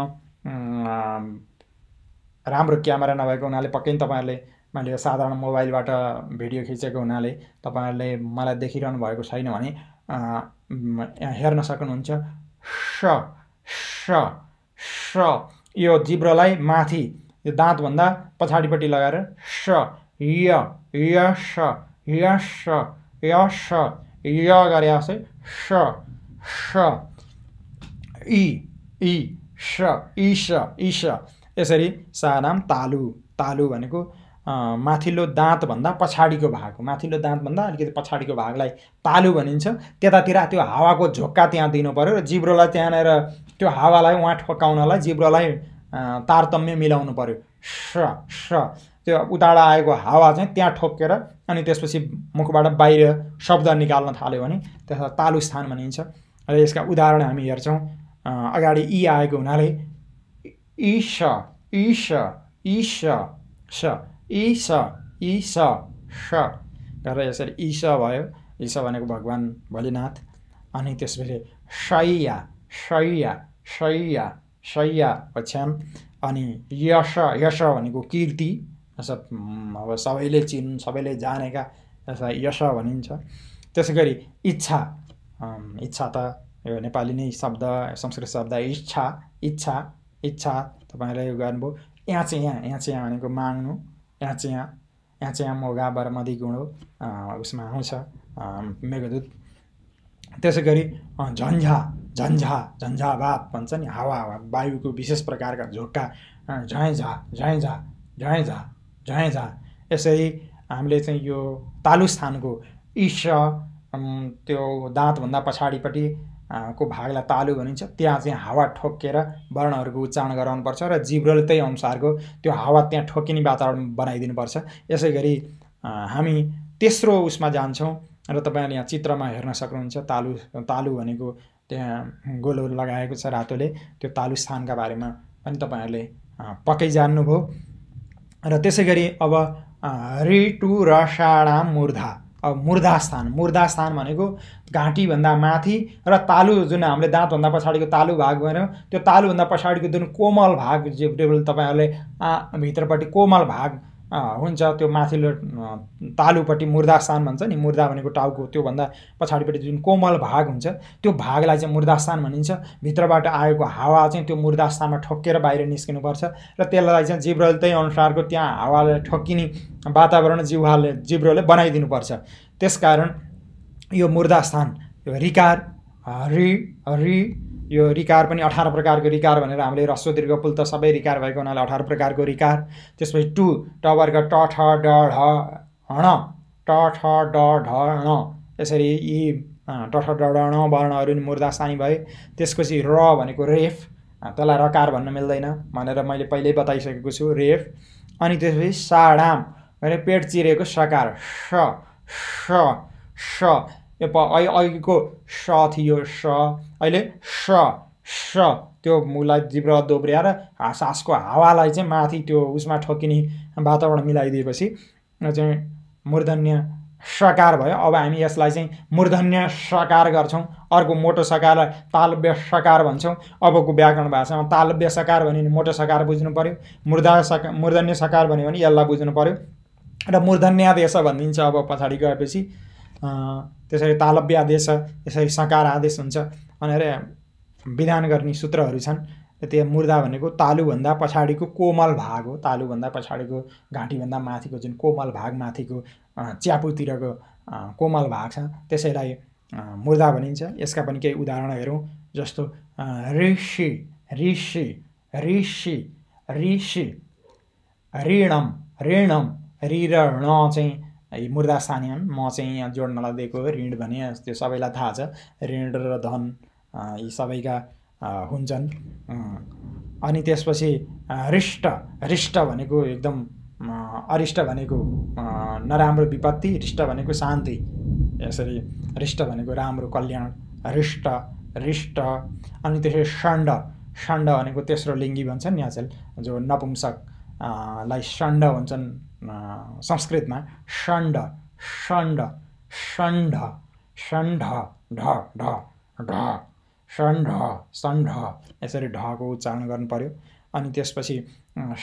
राम्रो क्यामेरा नभएको हुनाले पक्कै तपाईँहरूले, मैले साधारण मोबाइलबाट भिडियो खिचेको हुनाले तपाईँहरूले मलाई देखिरहनु भएको छैन भने यहाँ हेर्न सक्नुहुन्छ। श यो जिब्रोलाई माथि यो दाँतभन्दा पछाडिपट्टि लगाएर श, य गरे जस्तै श, ईश। यसरी सानाम तालु भनेको माथिल्लो दाँतभन्दा पछाडिको भाग, माथिल्लो दाँतभन्दा अलिकति पछाडिको भागलाई तालु भनिन्छ। त्यतातिर त्यो हावाको झोक्का त्यहाँ दिनु पर्यो र जिब्रोलाई त्यहाँनिर त्यो हावालाई उहाँ ठोक्काउनलाई जिब्रोलाई तारतम्य मिलाउनु पर्यो। स त्यो उताबाट आएको हावा चाहिँ त्यहाँ ठोक्केर अनि त्यसपछि मुखबाट बाहिर शब्द निकाल्न थाल्यो भने त्यसलाई तालु स्थान भनिन्छ। र यसका उदाहरण हामी हेर्छौँ। अगाडि ई आएको हुनाले ईश ईश ईश स ईश ईश स गरेर यसरी ईश भयो। ईश भनेको भगवान् भोलेनाथ। अनि त्यसपछि शय्या शय्या शय्या शय्या ओछ्यान। अनि यश यश भनेको कीर्ति। अब सबैले चिन् सबैले जानेका यसलाई यश भनिन्छ। त्यसै गरी इच्छा इच्छा त यो नेपाली नै शब्द संस्कृत शब्द इच्छा इच्छा इच्छा तपाईँले यो गर्नुभयो। याचेया भनेको माग्नु। याचेया मोगा बरमदी गुणो उसमा आउँछ मेघदूत। त्यसै गरी झन्झा झन्झा झन्झावात भन्छ नि, हावा वायुको विशेष प्रकारका झोक्का झैँझा झैँझा झैँझा झैँझा। यसरी हामीले चाहिँ यो तालु स्थानको ईश त्यो दाँतभन्दा पछाडिपट्टि को भागलाई तालु भनिन्छ। त्यहाँ चाहिँ हावा ठोक्केर वर्णहरूको उच्चारण गराउनुपर्छ र जिब्रोले त्यही अनुसारको त्यो हावा त्यहाँ ठोकिने वातावरण बनाइदिनुपर्छ। यसै गरी हामी तेस्रो उसमा जान्छौँ र तपाईँले यहाँ चित्रमा हेर्न सक्नुहुन्छ। तालु भनेको त्यहाँ गोलो लगाएको छ रातोले। त्यो तालु स्थानका बारेमा पनि तपाईँहरूले पक्कै जान्नुभयो। र त्यसै गरी अब ऋतु रसाणाम मूर्धा। अब मूर्धा स्थान भनेको घाँटीभन्दा माथि र तालु जुन हामीले दाँतभन्दा पछाडिको तालु भाग भन्यो त्यो तालुभन्दा पछाडिको जुन कोमल भाग जिब्रो तपाईँहरूले भित्रपट्टि कोमल भाग हुन्छ त्यो माथिल्लो तालुपट्टि मूर्धा स्थान भन्छ नि। मूर्धा भनेको टाउको त्योभन्दा पछाडिपट्टि जुन कोमल भाग हुन्छ त्यो भागलाई चाहिँ मूर्धा स्थान भनिन्छ। भित्रबाट आएको हावा चाहिँ त्यो मूर्धा स्थानमा ठोक्केर बाहिर निस्किनुपर्छ र त्यसलाई चाहिँ जिब्रोले त्यही अनुसारको त्यहाँ हावाले ठोक्किने वातावरण जिब्रोले बनाइदिनुपर्छ। त्यसकारण यो मूर्धा स्थान यो रिकार रि यो रिकार पनि 18 प्रकारको रिकार भनेर हामीले ह्रस्व दीर्घ पुल त सबै रिकार भएको हुनाले 18 प्रकारको रिकार। त्यसपछि टु ट वर्ग ट ठ ड ढ ण ट ठ ड ढ ण। यसरी यी ट ठ ड ढ ण वर्णहरू नि मूर्धा स्थानी भए। त्यसपछि र भनेको रेफ, त्यसलाई रकार भन्न मिल्दैन भनेर मैले पहिल्यै बताइसकेको छु, रेफ। अनि त्यसपछि साडाम भने पेट चिरेको सकार स स स। यो अघिको स थियो स, अहिले स त्यो मुखलाई जिब्रो दोब्र्याएर सासको हावालाई चाहिँ माथि त्यो उसमा ठोकिने वातावरण मिलाइदिएपछि चाहिँ मूर्धन्य सकार भयो। अब हामी यसलाई चाहिँ मूर्धन्य सकार गर्छौँ। अर्को मोटो सकारलाई तालव्य सकार भन्छौँ। अबको व्याकरण भाषामा तालव्य सकार भन्यो भने मोटो सकार बुझ्नु पर्यो, मूर्धन्य सकार भन्यो भने यसलाई बुझ्नु पर्यो र मूर्धन्यादेश भनिदिन्छ। अब पछाडि गएपछि त्यसरी तालव्यादेश यसरी सकार आदेश हुन्छ भनेर विधान गर्ने सूत्रहरू छन्। त्यो मूर्धा भनेको तालुभन्दा पछाडिको कोमल भाग हो। तालुभन्दा पछाडिको घाँटीभन्दा माथिको जुन कोमल भाग माथिको च्यापुतिरको कोमल भाग छ त्यसैलाई मूर्धा भनिन्छ। यसका पनि केही उदाहरण हेरौँ। जस्तो ऋषि ऋषि ऋषि ऋषि ऋणम ऋणम ऋ र ण चाहिँ मूर्धा स्थानीय हुन्। म चाहिँ यहाँ जोड्नलाई दिएको ऋण भने त्यो सबैलाई थाहा छ। ऋण र धन यी सबैका हुन्छन्। अनि त्यसपछि रिष्ट रिष्ट भनेको एकदम अरिष्ट भनेको नराम्रो विपत्ति, रिष्ट भनेको शान्ति। यसरी रिष्ट भनेको राम्रो कल्याण, रिष्ट रिष्ट। अनि त्यसरी षण्ड षण्ड भनेको तेस्रो लिङ्गी भन्छन् याचेल जो नपुंसक लाई षण्ड भन्छन् संस्कृतमा। षण्ड षण्ड षण्ड षण्ड ढ ढ ढ षण्ड षण्ड यसरी ढको उच्चारण गर्नु पर्यो। अनि त्यसपछि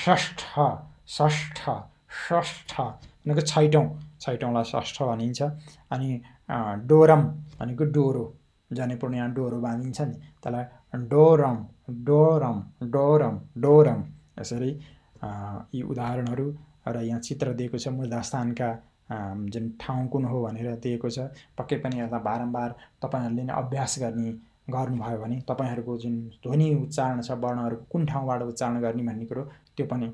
षष्ठ षष्ठ षष्ठ भनेको छैटौँलाई षष्ठ भनिन्छ। अनि डोरम भनेको डोरो, जनेपुर यहाँ डोरो बाँधिन्छ नि त्यसलाई डोरम डोरम डोरम डोरम। यसरी यी उदाहरणहरू र यहाँ चित्र दिएको छ मूर्धा स्थानका जुन ठाउँ कुन हो भनेर दिएको छ। पक्कै पनि यसलाई बारम्बार तपाईँहरूले नै अभ्यास गर्नुभयो भने तपाईँहरूको जुन ध्वनि उच्चारण छ वर्णहरूको कुन ठाउँबाट उच्चारण गर्ने भन्ने कुरो त्यो पनि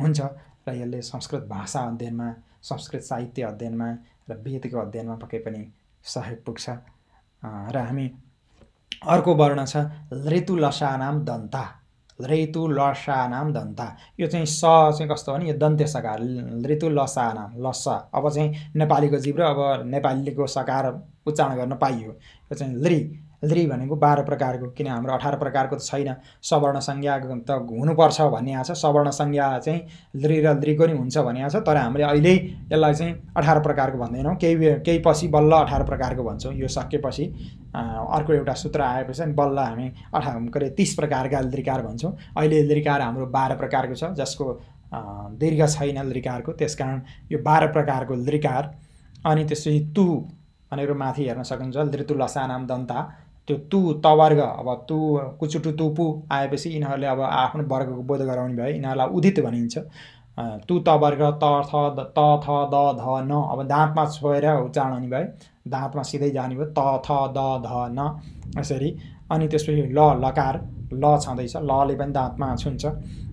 हुन्छ र यसले संस्कृत भाषा अध्ययनमा, संस्कृत साहित्य अध्ययनमा र वेदको अध्ययनमा पक्कै पनि सहयोग पुग्छ। र हामी अर्को वर्ण छ लृतु लसानाम दन्ता, लृतु लसानाम दन्ता। यो चाहिँ स चाहिँ कस्तो भने यो दन्त्य सकार लृतु लसानाम लस। अब चाहिँ नेपालीको जिब्रो अब नेपालीको सकार उच्चारण गर्न पाइयो। यो चाहिँ लृ, लृ भनेको 12 प्रकारको, किन हाम्रो 18 प्रकारको त छैन। सवर्ण संज्ञा त हुनुपर्छ भन्ने आछ, सवर्ण संज्ञा चाहिँ लृ र लृको नि हुन्छ भन्ने आछ। तर हामीले अहिले यसलाई चाहिँ 18 प्रकारको भन्दैनौँ, केही पछि बल्ल 18 प्रकारको भन्छौँ। यो सकेपछि अर्को एउटा सूत्र आएपछि बल्ल हामी 30 प्रकारका लृकार भन्छौँ। अहिले लृकार हाम्रो 12 प्रकारको छ, जसको दीर्घ छैन लृकारको, त्यसकारण यो 12 प्रकारको लृकार। अनि त्यसपछि तु भनेर माथि हेर्न सक्नुहुन्छ लृतु लसानाम दन्ता। त्यो तु तवर्ग, अब तु कुचुटु तुपु आएपछि यिनीहरूले अब आफ्नो वर्गको बोध गराउने भए यिनीहरूलाई उदित भनिन्छ। तु तवर्ग त थ द ध न, अब दाँतमा छोएर उच्चारण हुने भए दाँतमा सिधै जाने भयो त थ द ध न यसरी। अनि त्यसपछि ल लकार ल छँदैछ, लले पनि दाँतमा छुन्छ।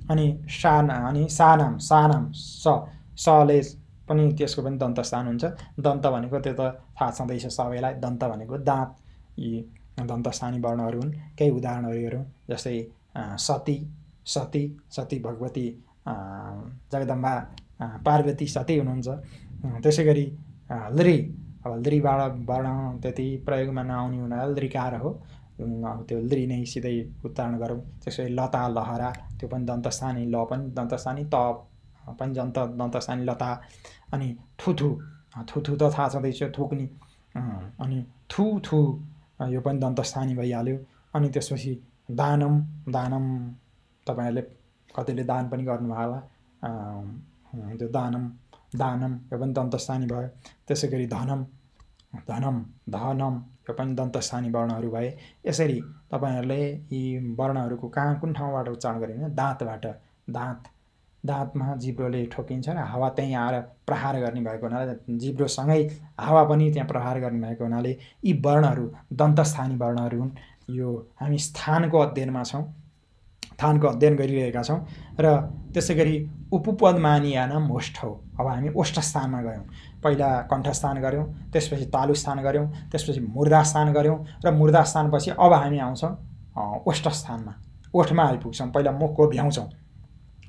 अनि सानाम सानाम सले पनि त्यसको पनि दन्त स्थान हुन्छ। दन्त भनेको त्यो त थाहा छँदैछ सबैलाई, दन्त भनेको दाँत। यी दन्त स्थानी वर्णहरू हुन्। केही उदाहरणहरू हेरौँ, जस्तै सती, सती सती भगवती जगदम्बा पार्वती सती हुनुहुन्छ। त्यसै गरी लृ, अब लृबाट वर्ण त्यति प्रयोगमा नआउने हुनाले लृकार हो, त्यो लृ नै सिधै उच्चारण गरौँ। त्यसै लता लहरा, त्यो पनि दन्तस्थानी, ल पनि दन्तस्थानी, त पनि दन्तस्थानी लता। अनि थुथु, थुथु त थाहा छँदैछ थुक्नी। अनि थु यो पनि दन्तस्थानी भइहाल्यो। अनि त्यसपछि दानम, दानम तपाईँहरूले कतिले दान पनि गर्नुभयो होला, त्यो दानम दानम यो पनि दन्तस्थानी भयो। त्यसै गरी धनम, धनम धनम यो पनि दन्तस्थानी वर्णहरू भए। यसरी तपाईँहरूले यी वर्णहरूको कुन ठाउँबाट उच्चारण गरिन्छ? दाँतबाट। दाँत, दाँतमा जिब्रोले ठोकिन्छ र हावा त्यहीँ आएर प्रहार गर्ने भएको हुनाले जिब्रोसँगै हावा पनि त्यहाँ प्रहार गर्ने भएको हुनाले यी वर्णहरू दन्तस्थानी वर्णहरू हुन्। यो हामी स्थानको अध्ययनमा छौँ, स्थानको अध्ययन गरिरहेका छौँ। र त्यसै गरी उपपद मानियानाम ओष्ठौ, अब हामी ओष्ठ स्थानमा गयौँ। पहिला कण्ठस्थान गऱ्यौँ, त्यसपछि तालुस्थान गऱ्यौँ, त्यसपछि मुर्धास्थान गऱ्यौँ र मुर्धास्थानपछि अब हामी आउँछौँ ओष्ठ स्थानमा, ओठमा आइपुग्छौँ। पहिला मुखको भ्याउँछौँ,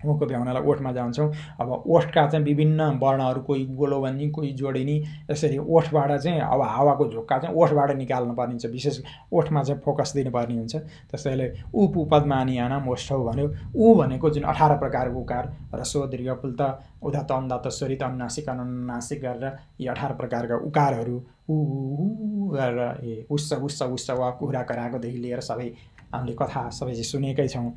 मुखको भ्याउनलाई ओठमा जान्छौँ। अब ओठका चाहिँ विभिन्न वर्णहरू, कोही गोलो भन्ने, कोही जोडिने, यसरी ओठबाट चाहिँ अब हावाको झोक्का चाहिँ ओठबाट निकाल्नु पर्ने हुन्छ, विशेष ओठमा चाहिँ फोकस दिनुपर्ने हुन्छ। त्यसैले उपपद मानियानाम ओष्ठौ भन्यो। उ भनेको जुन 18 प्रकारको उकार, ह्रस्व दीर्घ पुल्त उदात्त अनुदात्त स्वरित अनुनासिक अनुनासिक गरेर यी 18 प्रकारका उकारहरू उ गरेर उस्स उस्स उस्स वा कुखुरा कराएकोदेखि लिएर सबै हामीले कथा सबै सुनेकै छौँ।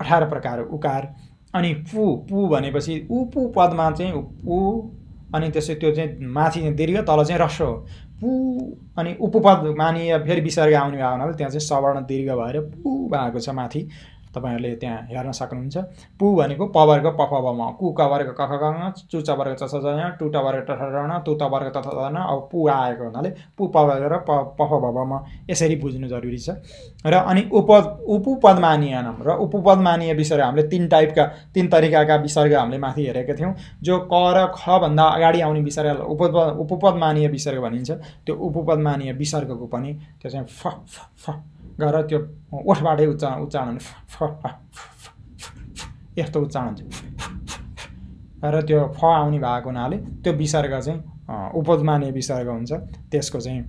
18 प्रकार उकार। अनि पु, पु भनेपछि उपु पदमा चाहिँ उ, अनि त्यसै त्यो चाहिँ माथि दीर्घ तल चाहिँ ह्रस्व हो पु। अनि उपपद मानिए फेरि विसर्ग आउने भएको हुनाले त्यहाँ चाहिँ सवर्ण दीर्घ भएर पु भएको छ माथि, तपाईँहरूले त्यहाँ हेर्न सक्नुहुन्छ। पु भनेको पवर्ग पफबमा, कु कवर्ग कखगङ, चु चवर्ग चछजन, टु टवर्ग टठरण, तु तवर्ग तथन, अब पु आएको हुनाले पु पवर्ग र पफबमा यसरी बुझ्नु जरुरी छ। र अनि उपपद मानियानाम र उपपद मानिय विसर्ग हामीले 3 तरिकाका विसर्ग हामीले माथि हेरेका थियौँ। जो क र ख भन्दा अगाडि आउने विसर्ग उपपद मानिय विसर्ग भनिन्छ। त्यो उपपद मानिय विसर्गको पनि त्यो चाहिँ फ फ फ गरेर त्यो ओठबाटै उच्चारण यस्तो उच्चारण र त्यो फ आउने भएको हुनाले त्यो विसर्ग चाहिँ उपपदमानीय विसर्ग हुन्छ। त्यसको चाहिँ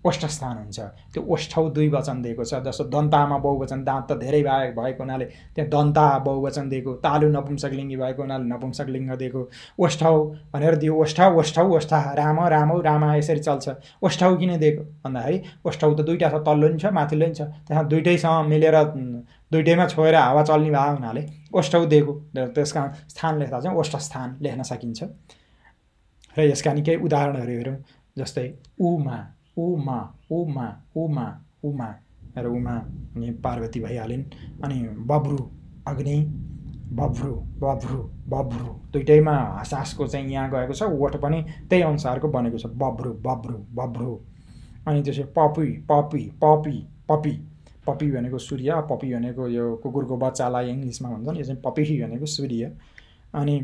ओष्ठ स्थान हुन्छ। त्यो ओष्ठौ 2 वचन दिएको छ, जस्तो दन्तामा बहुवचन, दाँत त धेरै भएको हुनाले त्यहाँ दन्ता बहुवचन दिएको, तालु नपुंसकलिङ्गी भएको हुनाले नपुंसकलिङ्ग दिएको, ओष्ठौ भनेर दियो। ओष्ठा ओष्ठौ ओष्ठा, राम रामौ रामा यसरी चल्छ। ओष्ठौ किन दिएको भन्दाखेरि ओष्ठौ त 2टा छ, तल्लो नि छ माथिल्लो नि छ, त्यहाँ दुईटैसँग मिलेर दुईटैमा छोएर हावा चल्ने भएको हुनाले ओष्ठौ दिएको। त्यसका स्थान लेख्दा चाहिँ ओष्ठ स्थान लेख्न सकिन्छ। र यसका नि केही उदाहरणहरू हेरौँ, जस्तै उमा उमा उमा उमा उमा र उमा अनि पार्वती भइहालिन्। अनि बब्रु अग्नि, बब्रु बब्रु बब्रु दुईटैमा हाँसको चाहिँ यहाँ गएको छ, ओठ पनि त्यही अनुसारको बनेको छ, बब्रु बब्रु बब्रु। अनि त्यसै puppy puppy puppy puppy, puppy भनेको सूर्य, पपी भनेको यो कुकुरको बच्चालाई इङ्ग्लिसमा भन्छन्, यो चाहिँ पपी भनेको सूर्य। अनि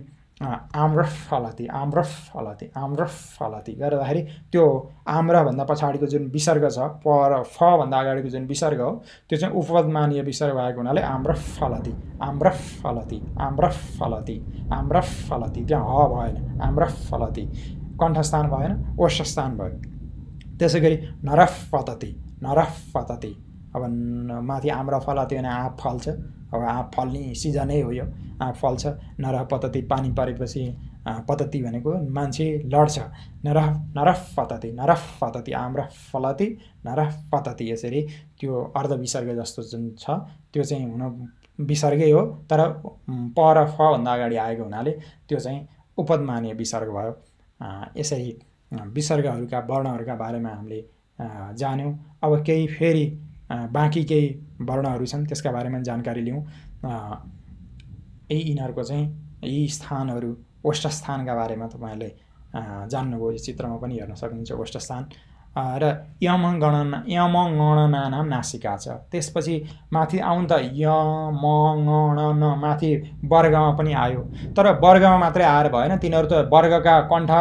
आम्रफ फलति आम्रफ फलति आम्रफ फलति गर्दाखेरि त्यो आम्रभन्दा पछाडिको जुन विसर्ग छ पर फभन्दा अगाडिको जुन विसर्ग हो त्यो चाहिँ उपपदमानीय विसर्ग भएको हुनाले आम्रफ फलति आम्रफ फलति आम्रफ फलति आम्रफ फलति। त्यहाँ ह भएन, आम्रफ फलति, कण्ठस्थान भएन, ओष्ठस्थान भयो। त्यसै गरी नरफ पतति नरफ पतति। अब माथि आम्र फलति भने आँप फल्छ। अब आँप फल्ने सिजनै हो यो, आँप फल्छ। नरफ पतति पानी परेपछि पतति भनेको मान्छे लड्छ। नरफ पतति आम्र फलति नरफ पतति। यसरी त्यो अर्ध विसर्ग जस्तो जुन छ त्यो चाहिँ हुन विसर्गै हो, तर पर फभन्दा अगाडि आएको हुनाले त्यो चाहिँ उपदमानीय विसर्ग भयो। यसरी विसर्गहरूका वर्णहरूका बारेमा हामीले जान्यौँ। अब केही फेरि बाँकी केही वर्णहरू छन् त्यसका बारेमा जानकारी लिउँ। यिनीहरूको चाहिँ यी स्थानहरू ओष्ठस्थानका बारेमा तपाईँहरूले जान्नुभयो। यो चित्रमा पनि हेर्न सक्नुहुन्छ ओष्ठस्थान। र यम गणना नासिका छ। त्यसपछि माथि आउनु त यम गण न माथि वर्गमा पनि आयो, तर वर्गमा मात्रै आएर भएन। तिनीहरू त वर्गका कण्ठ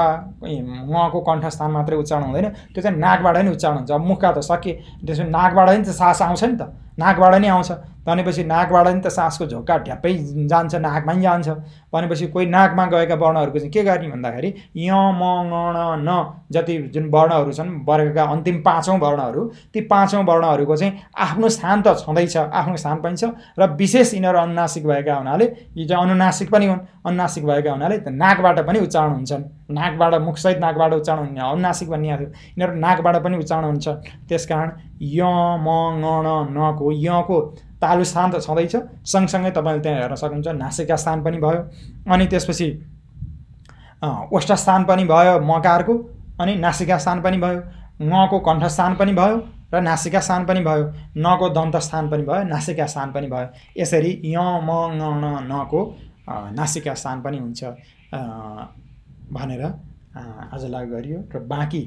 को कण्ठस्थान मात्रै उच्चारण हुँदैन, त्यो चाहिँ नाकबाट नि उच्चारण हुन्छ। अब मुखका त सके, त्यसपछि नाकबाट नि त सास आउँछ नि त, नाकबाट नि आउँछ भनेपछि नाकबाट नि त सासको झोक्का ढ्याप्पै जान्छ, नाकमा नि जान्छ भनेपछि कोही नाकमा गएका वर्णहरूको चाहिँ के गर्ने भन्दाखेरि य म ङ न जति जुन वर्णहरू छन् वर्गका अन्तिम 5औं वर्णहरू, ती 5औं वर्णहरूको चाहिँ आफ्नो स्थान त छँदैछ, आफ्नो स्थान पनि छ र विशेष यिनीहरू अनुनासिक भएका हुनाले यी चाहिँ अनुनासिक पनि हुन्। अनुनासिक भएका हुनाले नाकबाट पनि उच्चारण हुन्छन्। नाकबाट मुखसहित नाकबाट उच्चारण हुने अनुनासिक भनिएको थियो, यिनीहरू नाकबाट पनि उच्चारण हुन्छ। त्यसकारण य म ङ नको यको तालु स्थान त छँदैछ, सँगसँगै तपाईँले त्यहाँ हेर्न सक्नुहुन्छ नासिका स्थान पनि भयो, अनि त्यसपछि ओष्ठस्थान पनि भयो मकारको, अनि नासिका स्थान पनि भयो, ङको कण्ठस्थान पनि भयो र नासिका स्थान पनि भयो, नको दन्तस्थान पनि भयो, नासिका स्थान पनि भयो। यसरी य म ङ नको नासिका स्थान पनि हुन्छ भनेर आज लागू गरियो। र बाँकी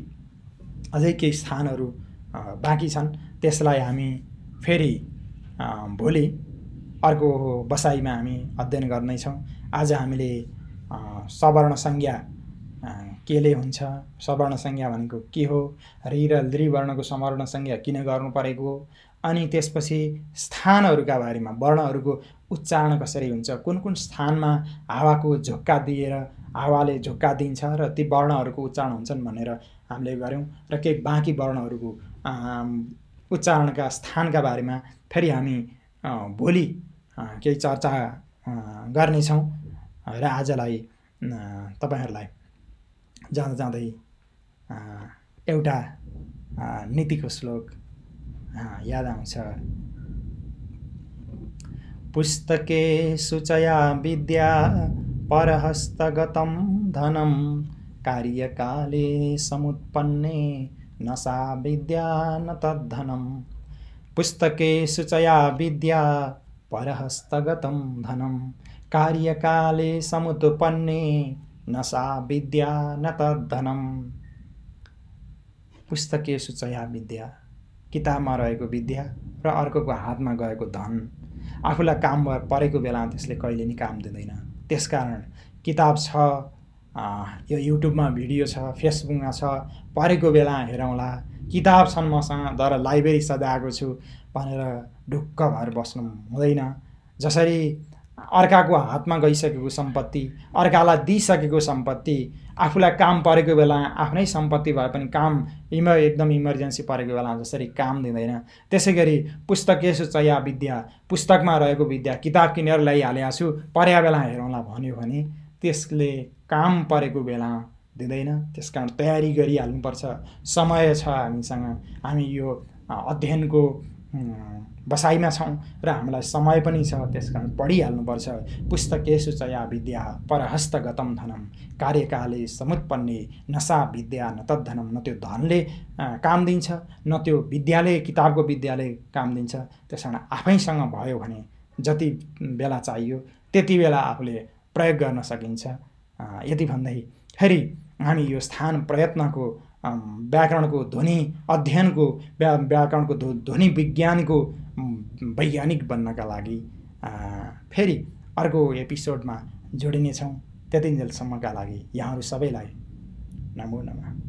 अझै केही स्थानहरू बाँकी छन्, त्यसलाई हामी फेरि भोलि अर्को बसाइमा हामी अध्ययन गर्नेछौँ। आज हामीले सवर्ण संज्ञा केले हुन्छ, सवर्ण संज्ञा भनेको के हो, रि र लृ वर्णको सवर्ण संज्ञा किन गर्नु परेको, अनि त्यसपछि स्थानहरूका बारेमा वर्णहरूको उच्चारण कसरी हुन्छ, कुन कुन स्थानमा हावाको झोक्का दिएर हावाले झोक्का दिन्छ र ती वर्णहरूको उच्चारण हुन्छन् भनेर हामीले गऱ्यौँ। र केही बाँकी वर्णहरूको उच्चारणका स्थानका बारेमा फेरि हामी भोलि केही चर्चा गर्नेछौँ। र आजलाई तपाईँहरूलाई जाँदा जाँदै एउटा नीतिको श्लोक याद आउँछ। पुस्तके सुचया विद्या परहस्तगतं धनं कार्यकाले समुत्पन्ने न सा विद्या न तद्धनं। पुस्तके सुचया विद्या परहस्तगतं धनं कार्यकाले समुत्पन्ने न सा विद्या न तद्धनं। पुस्तके सुचया विद्या, किताबमा रहेको विद्या र अर्कोको हातमा गएको धन, आफूलाई काम परेको बेला त्यसले कहिले नि काम दिँदैन। त्यसकारण किताब छ, यो युट्युबमा भिडियो छ, फेसबुकमा छ, परेको बेला हेरौँला। किताब छन् मसँग तर लाइब्रेरी सजाएको छु भनेर ढुक्क भएर बस्नु हुँदैन। जसरी अर्काको हातमा गइसकेको सम्पत्ति, अर्कालाई दिइसकेको सम्पत्ति, आफूलाई काम परेको बेला आफ्नै सम्पत्ति भए पनि काम एकदम इमर्जेन्सी परेको बेला जसरी काम दिँदैन, त्यसै गरी पुस्तकेषु चया विद्या, पुस्तकमा रहेको विद्या किताब किनेर ल्याइहालेको छु, पर्या बेला हेरौँला भन्यो भने त्यसले काम परेको बेला दिँदैन। त्यसकारण तयारी गरिहाल्नुपर्छ। समय छ हामीसँग, हामी यो अध्ययनको बसाइमा छौँ र हामीलाई समय पनि छ, त्यसकारण पढिहाल्नुपर्छ। पुस्तकेषु चया विद्या परहस्तगतं धनं कार्यकाले समुत्पन्ने न सा विद्या न तद्धनं। न त्यो धनले काम दिन्छ, न त्यो विद्याले किताबको विद्याले काम दिन्छ। त्यसकारण आफैसँग भयो भने जति बेला चाहियो त्यति बेला आफूले प्रयोग गर्न सकिन्छ। यति भन्दै फेरि हामी यो स्थान प्रयत्नको व्याकरणको ध्वनि अध्ययनको व्याकरणको ध्वनि विज्ञानको वैज्ञानिक बन्नका लागि फेरि अर्को एपिसोडमा जोडिनेछौँ। त्यतिन्जेलसम्मका लागि यहाँहरू सबैलाई नमो नमः।